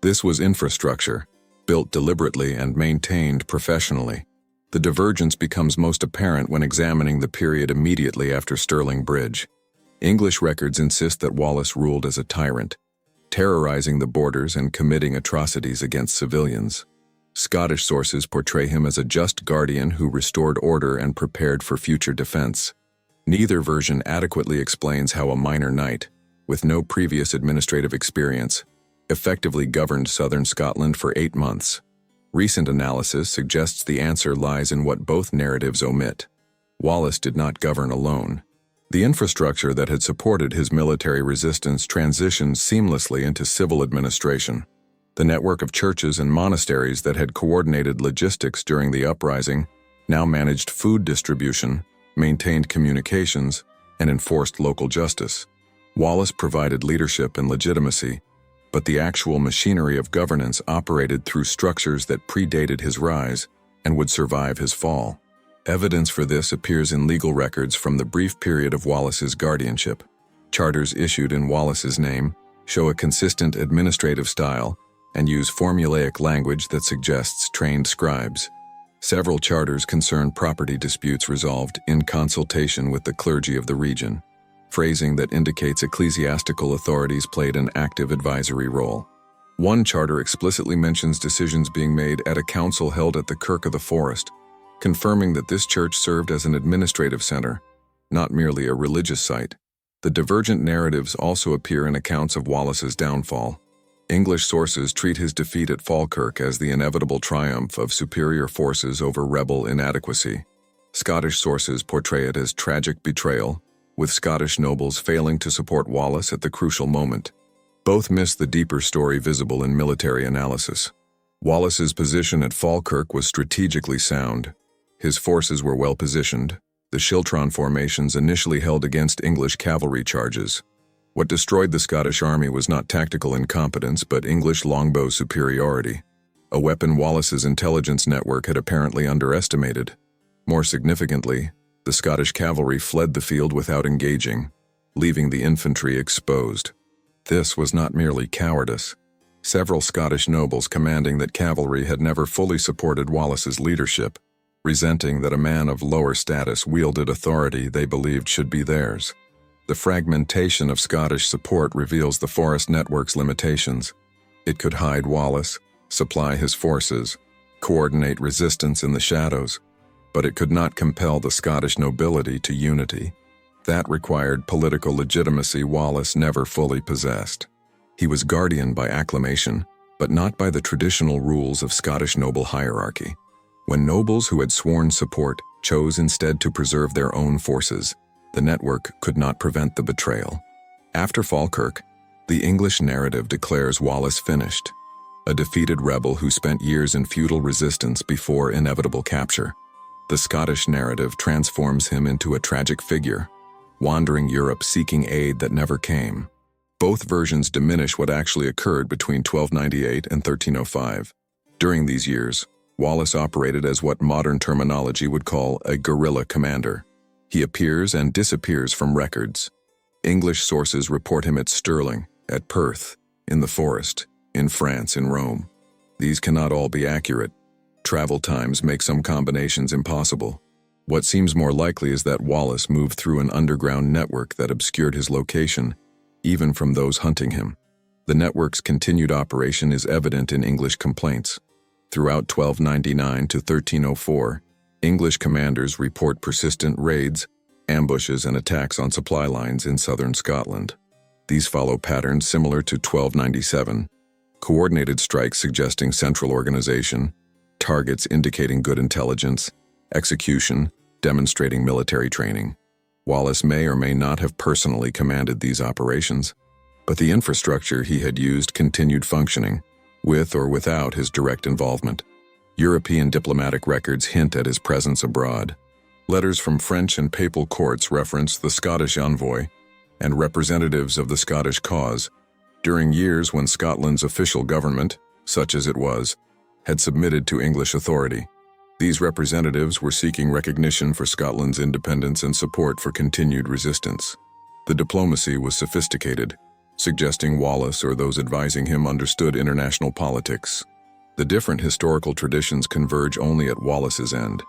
This was infrastructure, built deliberately and maintained professionally. The divergence becomes most apparent when examining the period immediately after Stirling Bridge. English records insist that Wallace ruled as a tyrant, terrorizing the borders and committing atrocities against civilians. Scottish sources portray him as a just guardian who restored order and prepared for future defense. Neither version adequately explains how a minor knight, with no previous administrative experience, effectively governed southern Scotland for 8 months. Recent analysis suggests the answer lies in what both narratives omit. Wallace did not govern alone. The infrastructure that had supported his military resistance transitioned seamlessly into civil administration. The network of churches and monasteries that had coordinated logistics during the uprising now managed food distribution, maintained communications, and enforced local justice. Wallace provided leadership and legitimacy, but the actual machinery of governance operated through structures that predated his rise and would survive his fall. Evidence for this appears in legal records from the brief period of Wallace's guardianship. Charters issued in Wallace's name show a consistent administrative style and use formulaic language that suggests trained scribes. Several charters concern property disputes resolved in consultation with the clergy of the region, phrasing that indicates ecclesiastical authorities played an active advisory role. One charter explicitly mentions decisions being made at a council held at the Kirk of the Forest, confirming that this church served as an administrative center, not merely a religious site. The divergent narratives also appear in accounts of Wallace's downfall. English sources treat his defeat at Falkirk as the inevitable triumph of superior forces over rebel inadequacy. Scottish sources portray it as tragic betrayal, with Scottish nobles failing to support Wallace at the crucial moment. Both miss the deeper story visible in military analysis. Wallace's position at Falkirk was strategically sound. His forces were well positioned, the Shiltron formations initially held against English cavalry charges. What destroyed the Scottish army was not tactical incompetence but English longbow superiority, a weapon Wallace's intelligence network had apparently underestimated. More significantly, the Scottish cavalry fled the field without engaging, leaving the infantry exposed. This was not merely cowardice. Several Scottish nobles commanding that cavalry had never fully supported Wallace's leadership, resenting that a man of lower status wielded authority they believed should be theirs. The fragmentation of Scottish support reveals the forest network's limitations. It could hide Wallace, supply his forces, coordinate resistance in the shadows, but it could not compel the Scottish nobility to unity. That required political legitimacy Wallace never fully possessed. He was guardian by acclamation, but not by the traditional rules of Scottish noble hierarchy. When nobles who had sworn support chose instead to preserve their own forces, the network could not prevent the betrayal. After Falkirk, the English narrative declares Wallace finished, a defeated rebel who spent years in futile resistance before inevitable capture. The Scottish narrative transforms him into a tragic figure, wandering Europe seeking aid that never came. Both versions diminish what actually occurred between 1298 and 1305. During these years, Wallace operated as what modern terminology would call a guerrilla commander. He appears and disappears from records. English sources report him at Stirling, at Perth, in the forest, in France, in Rome. These cannot all be accurate. Travel times make some combinations impossible. What seems more likely is that Wallace moved through an underground network that obscured his location, even from those hunting him. The network's continued operation is evident in English complaints. Throughout 1299 to 1304, English commanders report persistent raids, ambushes, and attacks on supply lines in southern Scotland. These follow patterns similar to 1297, coordinated strikes suggesting central organization, targets indicating good intelligence, execution demonstrating military training. Wallace may or may not have personally commanded these operations, but the infrastructure he had used continued functioning, with or without his direct involvement. European diplomatic records hint at his presence abroad. Letters from French and papal courts reference the Scottish envoy and representatives of the Scottish cause during years when Scotland's official government, such as it was, had submitted to English authority. These representatives were seeking recognition for Scotland's independence and support for continued resistance. The diplomacy was sophisticated, suggesting Wallace or those advising him understood international politics. The different historical traditions converge only at Wallace's end.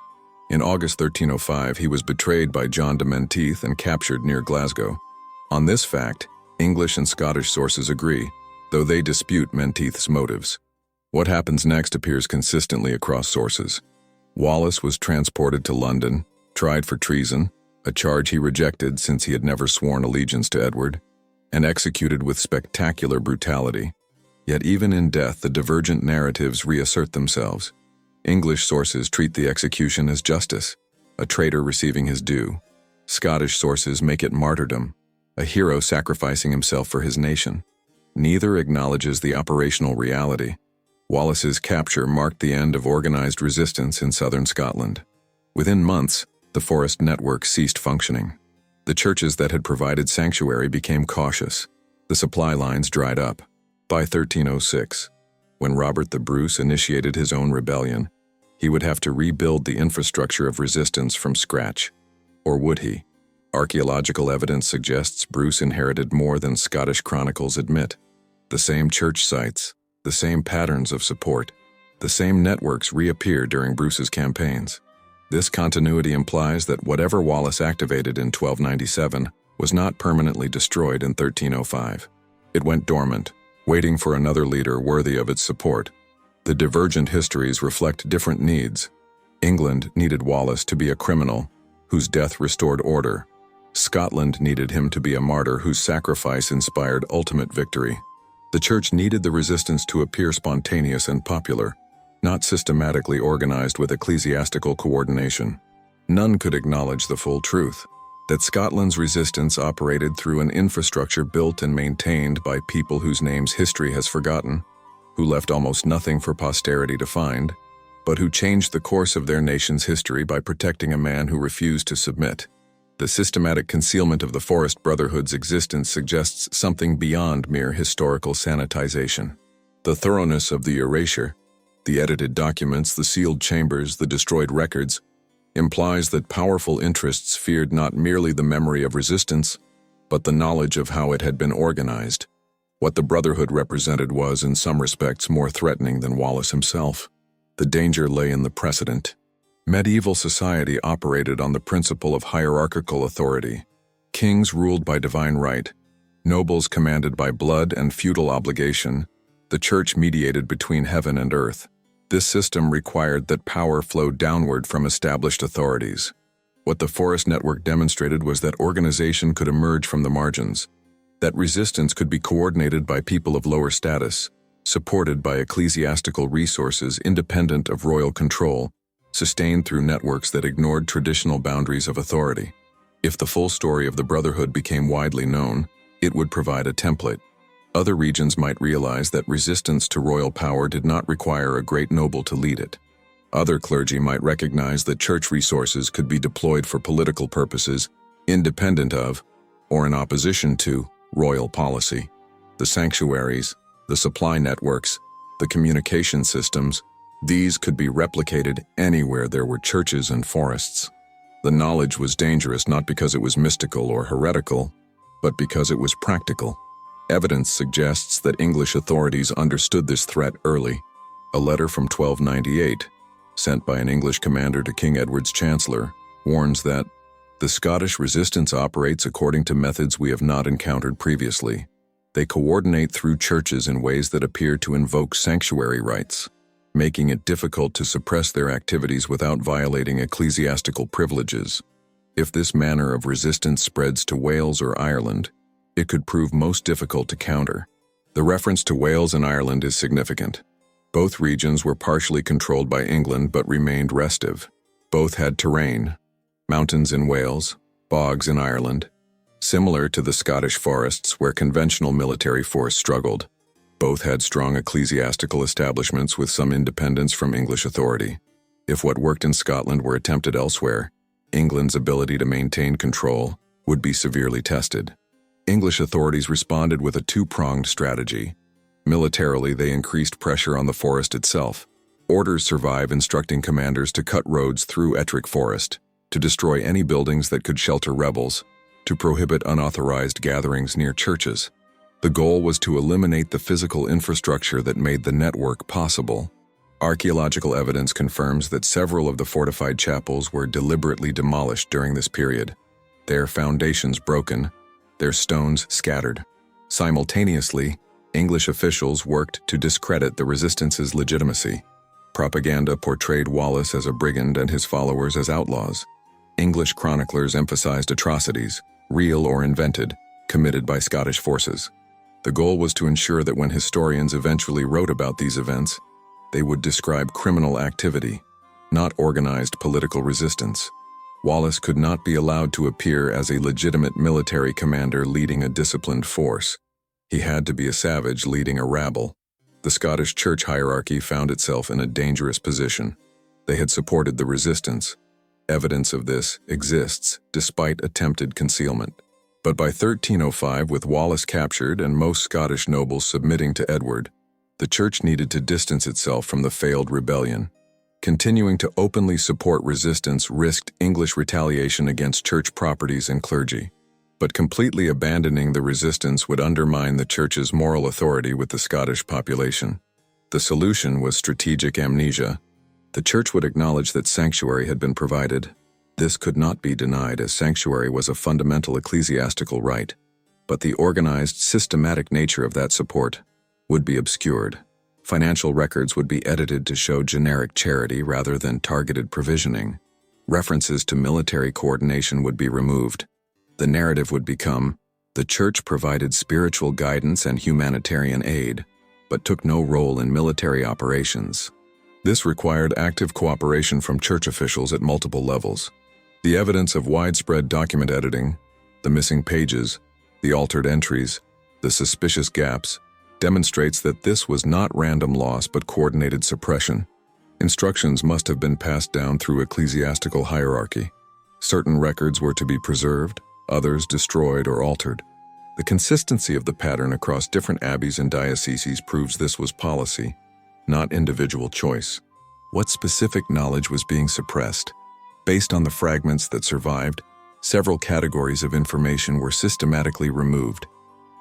In August 1305, he was betrayed by John de Menteith and captured near Glasgow. On this fact, English and Scottish sources agree, though they dispute Menteith's motives. What happens next appears consistently across sources. Wallace was transported to London, tried for treason, a charge he rejected since he had never sworn allegiance to Edward, and executed with spectacular brutality. Yet even in death, the divergent narratives reassert themselves. English sources treat the execution as justice, a traitor receiving his due. Scottish sources make it martyrdom, a hero sacrificing himself for his nation. Neither acknowledges the operational reality. Wallace's capture marked the end of organized resistance in southern Scotland. Within months, the forest network ceased functioning. The churches that had provided sanctuary became cautious. The supply lines dried up. By 1306, when Robert the Bruce initiated his own rebellion, he would have to rebuild the infrastructure of resistance from scratch. Or would he? Archaeological evidence suggests Bruce inherited more than Scottish chronicles admit. The same church sites, the same patterns of support, the same networks reappear during Bruce's campaigns. This continuity implies that whatever Wallace activated in 1297 was not permanently destroyed in 1305. It went dormant, waiting for another leader worthy of its support. The divergent histories reflect different needs. England needed Wallace to be a criminal, whose death restored order. Scotland needed him to be a martyr whose sacrifice inspired ultimate victory. The Church needed the resistance to appear spontaneous and popular, not systematically organized with ecclesiastical coordination. None could acknowledge the full truth, that Scotland's resistance operated through an infrastructure built and maintained by people whose names history has forgotten, who left almost nothing for posterity to find, but who changed the course of their nation's history by protecting a man who refused to submit. The systematic concealment of the Forest Brotherhood's existence suggests something beyond mere historical sanitization. The thoroughness of the erasure, the edited documents, the sealed chambers, the destroyed records, implies that powerful interests feared not merely the memory of resistance, but the knowledge of how it had been organized. What the Brotherhood represented was, in some respects, more threatening than Wallace himself. The danger lay in the precedent. Medieval society operated on the principle of hierarchical authority. Kings ruled by divine right, nobles commanded by blood and feudal obligation, the church mediated between heaven and earth. This system required that power flowed downward from established authorities. What the forest network demonstrated was that organization could emerge from the margins, that resistance could be coordinated by people of lower status, supported by ecclesiastical resources independent of royal control, sustained through networks that ignored traditional boundaries of authority. If the full story of the Brotherhood became widely known, it would provide a template. Other regions might realize that resistance to royal power did not require a great noble to lead it. Other clergy might recognize that church resources could be deployed for political purposes, independent of, or in opposition to, royal policy. The sanctuaries, the supply networks, the communication systems, these could be replicated anywhere there were churches and forests. The knowledge was dangerous not because it was mystical or heretical, but because it was practical. Evidence suggests that English authorities understood this threat early. A letter from 1298, sent by an English commander to King Edward's chancellor, warns that the Scottish resistance operates according to methods we have not encountered previously. They coordinate through churches in ways that appear to invoke sanctuary rights, making it difficult to suppress their activities without violating ecclesiastical privileges. If this manner of resistance spreads to Wales or Ireland, it could prove most difficult to counter. The reference to Wales and Ireland is significant. Both regions were partially controlled by England but remained restive. Both had terrain, mountains in Wales, bogs in Ireland, similar to the Scottish forests where conventional military force struggled. Both had strong ecclesiastical establishments with some independence from English authority. If what worked in Scotland were attempted elsewhere, England's ability to maintain control would be severely tested. English authorities responded with a two-pronged strategy. Militarily, they increased pressure on the forest itself. Orders survive instructing commanders to cut roads through Ettrick Forest, to destroy any buildings that could shelter rebels, to prohibit unauthorized gatherings near churches. The goal was to eliminate the physical infrastructure that made the network possible. Archaeological evidence confirms that several of the fortified chapels were deliberately demolished during this period, their foundations broken, their stones scattered. Simultaneously, English officials worked to discredit the resistance's legitimacy. Propaganda portrayed Wallace as a brigand and his followers as outlaws. English chroniclers emphasized atrocities, real or invented, committed by Scottish forces. The goal was to ensure that when historians eventually wrote about these events, they would describe criminal activity, not organized political resistance. Wallace could not be allowed to appear as a legitimate military commander leading a disciplined force. He had to be a savage leading a rabble. The Scottish church hierarchy found itself in a dangerous position. They had supported the resistance. Evidence of this exists despite attempted concealment. But by 1305, with Wallace captured and most Scottish nobles submitting to Edward, the church needed to distance itself from the failed rebellion. Continuing to openly support resistance risked English retaliation against church properties and clergy. But completely abandoning the resistance would undermine the church's moral authority with the Scottish population. The solution was strategic amnesia. The church would acknowledge that sanctuary had been provided. This could not be denied as sanctuary was a fundamental ecclesiastical right. But the organized, systematic nature of that support would be obscured. Financial records would be edited to show generic charity rather than targeted provisioning. References to military coordination would be removed. The narrative would become, the church provided spiritual guidance and humanitarian aid, but took no role in military operations. This required active cooperation from church officials at multiple levels. The evidence of widespread document editing, the missing pages, the altered entries, the suspicious gaps, demonstrates that this was not random loss but coordinated suppression. Instructions must have been passed down through ecclesiastical hierarchy. Certain records were to be preserved, others destroyed or altered. The consistency of the pattern across different abbeys and dioceses proves this was policy, not individual choice. What specific knowledge was being suppressed? Based on the fragments that survived, several categories of information were systematically removed.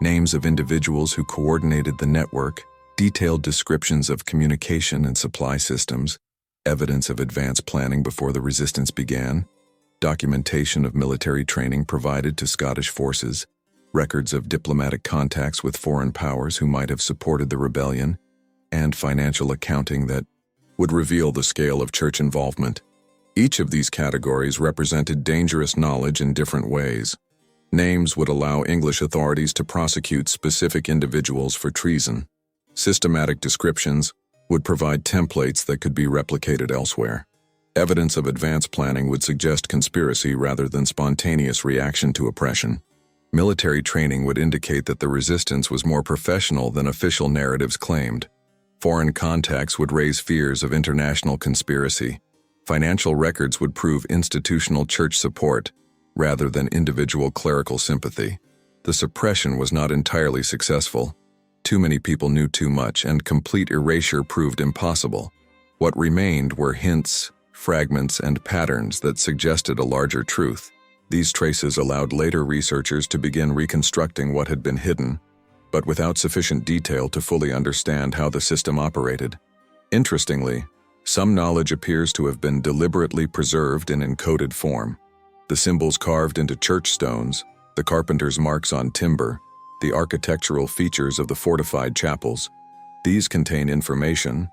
Names of individuals who coordinated the network, detailed descriptions of communication and supply systems, evidence of advanced planning before the resistance began. documentation of military training provided to Scottish forces, records of diplomatic contacts with foreign powers who might have supported the rebellion, and financial accounting that would reveal the scale of church involvement. Each of these categories represented dangerous knowledge in different ways. Names would allow English authorities to prosecute specific individuals for treason. Systematic descriptions would provide templates that could be replicated elsewhere. Evidence of advanced planning would suggest conspiracy rather than spontaneous reaction to oppression. Military training would indicate that the resistance was more professional than official narratives claimed. Foreign contacts would raise fears of international conspiracy. Financial records would prove institutional church support rather than individual clerical sympathy. The suppression was not entirely successful. Too many people knew too much, and complete erasure proved impossible. What remained were hints, fragments, and patterns that suggested a larger truth. These traces allowed later researchers to begin reconstructing what had been hidden, but without sufficient detail to fully understand how the system operated. Interestingly, some knowledge appears to have been deliberately preserved in encoded form. The symbols carved into church stones, the carpenter's marks on timber, the architectural features of the fortified chapels. These contain information,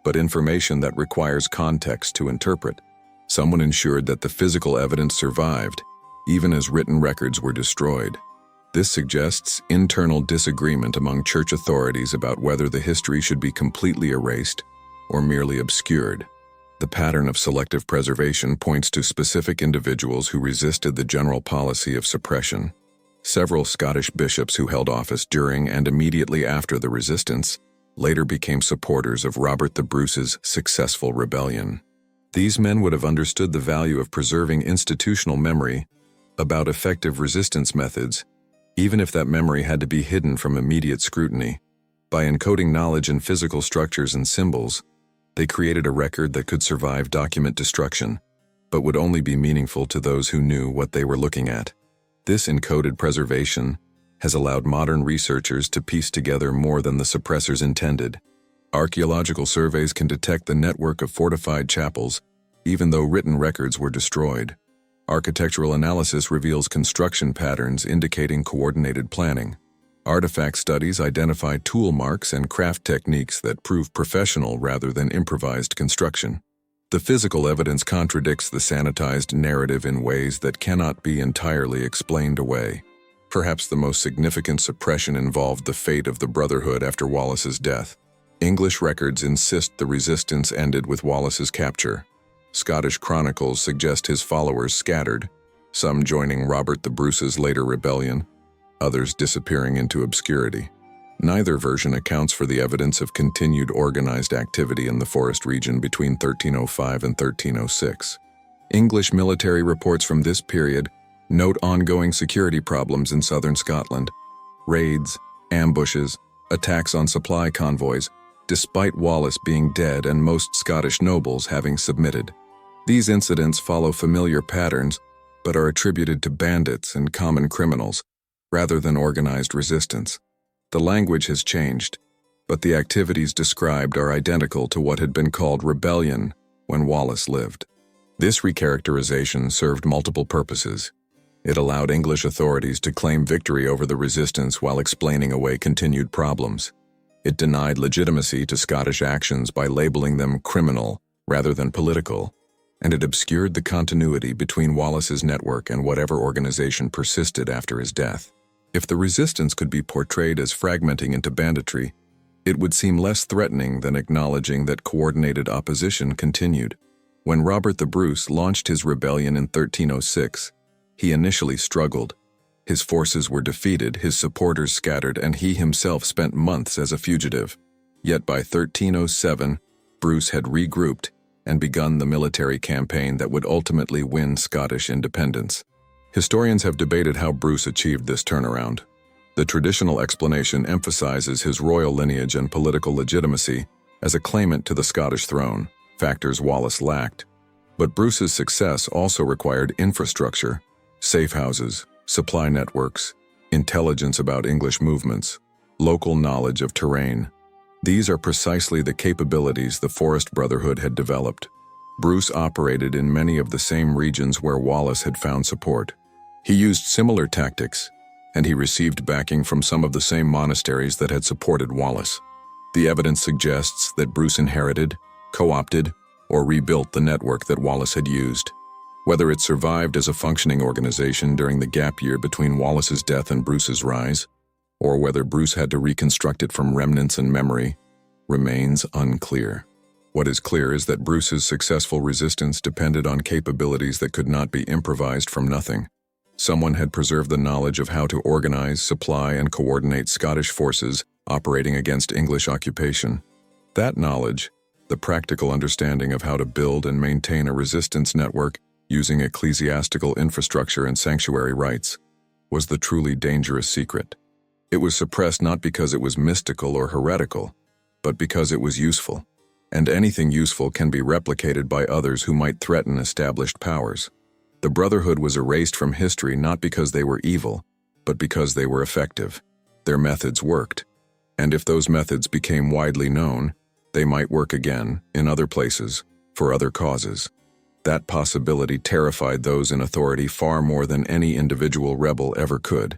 but information that requires context to interpret. Someone ensured that the physical evidence survived, even as written records were destroyed. This suggests internal disagreement among church authorities about whether the history should be completely erased or merely obscured. The pattern of selective preservation points to specific individuals who resisted the general policy of suppression. Several Scottish bishops who held office during and immediately after the resistance later became supporters of Robert the Bruce's successful rebellion. These men would have understood the value of preserving institutional memory about effective resistance methods, even if that memory had to be hidden from immediate scrutiny. By encoding knowledge in physical structures and symbols, they created a record that could survive document destruction, but would only be meaningful to those who knew what they were looking at. This encoded preservation has allowed modern researchers to piece together more than the suppressors intended. Archaeological surveys can detect the network of fortified chapels, even though written records were destroyed. Architectural analysis reveals construction patterns indicating coordinated planning. Artifact studies identify tool marks and craft techniques that prove professional rather than improvised construction. The physical evidence contradicts the sanitized narrative in ways that cannot be entirely explained away. Perhaps the most significant suppression involved the fate of the Brotherhood after Wallace's death. English records insist the resistance ended with Wallace's capture. Scottish chronicles suggest his followers scattered, some joining Robert the Bruce's later rebellion, others disappearing into obscurity. Neither version accounts for the evidence of continued organized activity in the forest region between 1305 and 1306. English military reports from this period note ongoing security problems in southern Scotland, raids, ambushes, attacks on supply convoys, despite Wallace being dead and most Scottish nobles having submitted. These incidents follow familiar patterns, but are attributed to bandits and common criminals, rather than organized resistance. The language has changed, but the activities described are identical to what had been called rebellion when Wallace lived. This recharacterization served multiple purposes. It allowed English authorities to claim victory over the resistance while explaining away continued problems. It denied legitimacy to Scottish actions by labeling them criminal rather than political, and it obscured the continuity between Wallace's network and whatever organization persisted after his death. If the resistance could be portrayed as fragmenting into banditry, it would seem less threatening than acknowledging that coordinated opposition continued. When Robert the Bruce launched his rebellion in 1306, he initially struggled. His forces were defeated, his supporters scattered, and he himself spent months as a fugitive. Yet by 1307, Bruce had regrouped and begun the military campaign that would ultimately win Scottish independence. Historians have debated how Bruce achieved this turnaround. The traditional explanation emphasizes his royal lineage and political legitimacy as a claimant to the Scottish throne, factors Wallace lacked. But Bruce's success also required infrastructure, safe houses, supply networks, intelligence about English movements, local knowledge of terrain. These are precisely the capabilities the Forest Brotherhood had developed. Bruce operated in many of the same regions where Wallace had found support. He used similar tactics, and he received backing from some of the same monasteries that had supported Wallace. The evidence suggests that Bruce inherited, co-opted, or rebuilt the network that Wallace had used. Whether it survived as a functioning organization during the gap year between Wallace's death and Bruce's rise, or whether Bruce had to reconstruct it from remnants and memory, remains unclear. What is clear is that Bruce's successful resistance depended on capabilities that could not be improvised from nothing. Someone had preserved the knowledge of how to organize, supply, and coordinate Scottish forces operating against English occupation. That knowledge, the practical understanding of how to build and maintain a resistance network using ecclesiastical infrastructure and sanctuary rites, was the truly dangerous secret. It was suppressed not because it was mystical or heretical, but because it was useful. And anything useful can be replicated by others who might threaten established powers. The Brotherhood was erased from history not because they were evil, but because they were effective. Their methods worked. And if those methods became widely known, they might work again, in other places, for other causes. That possibility terrified those in authority far more than any individual rebel ever could.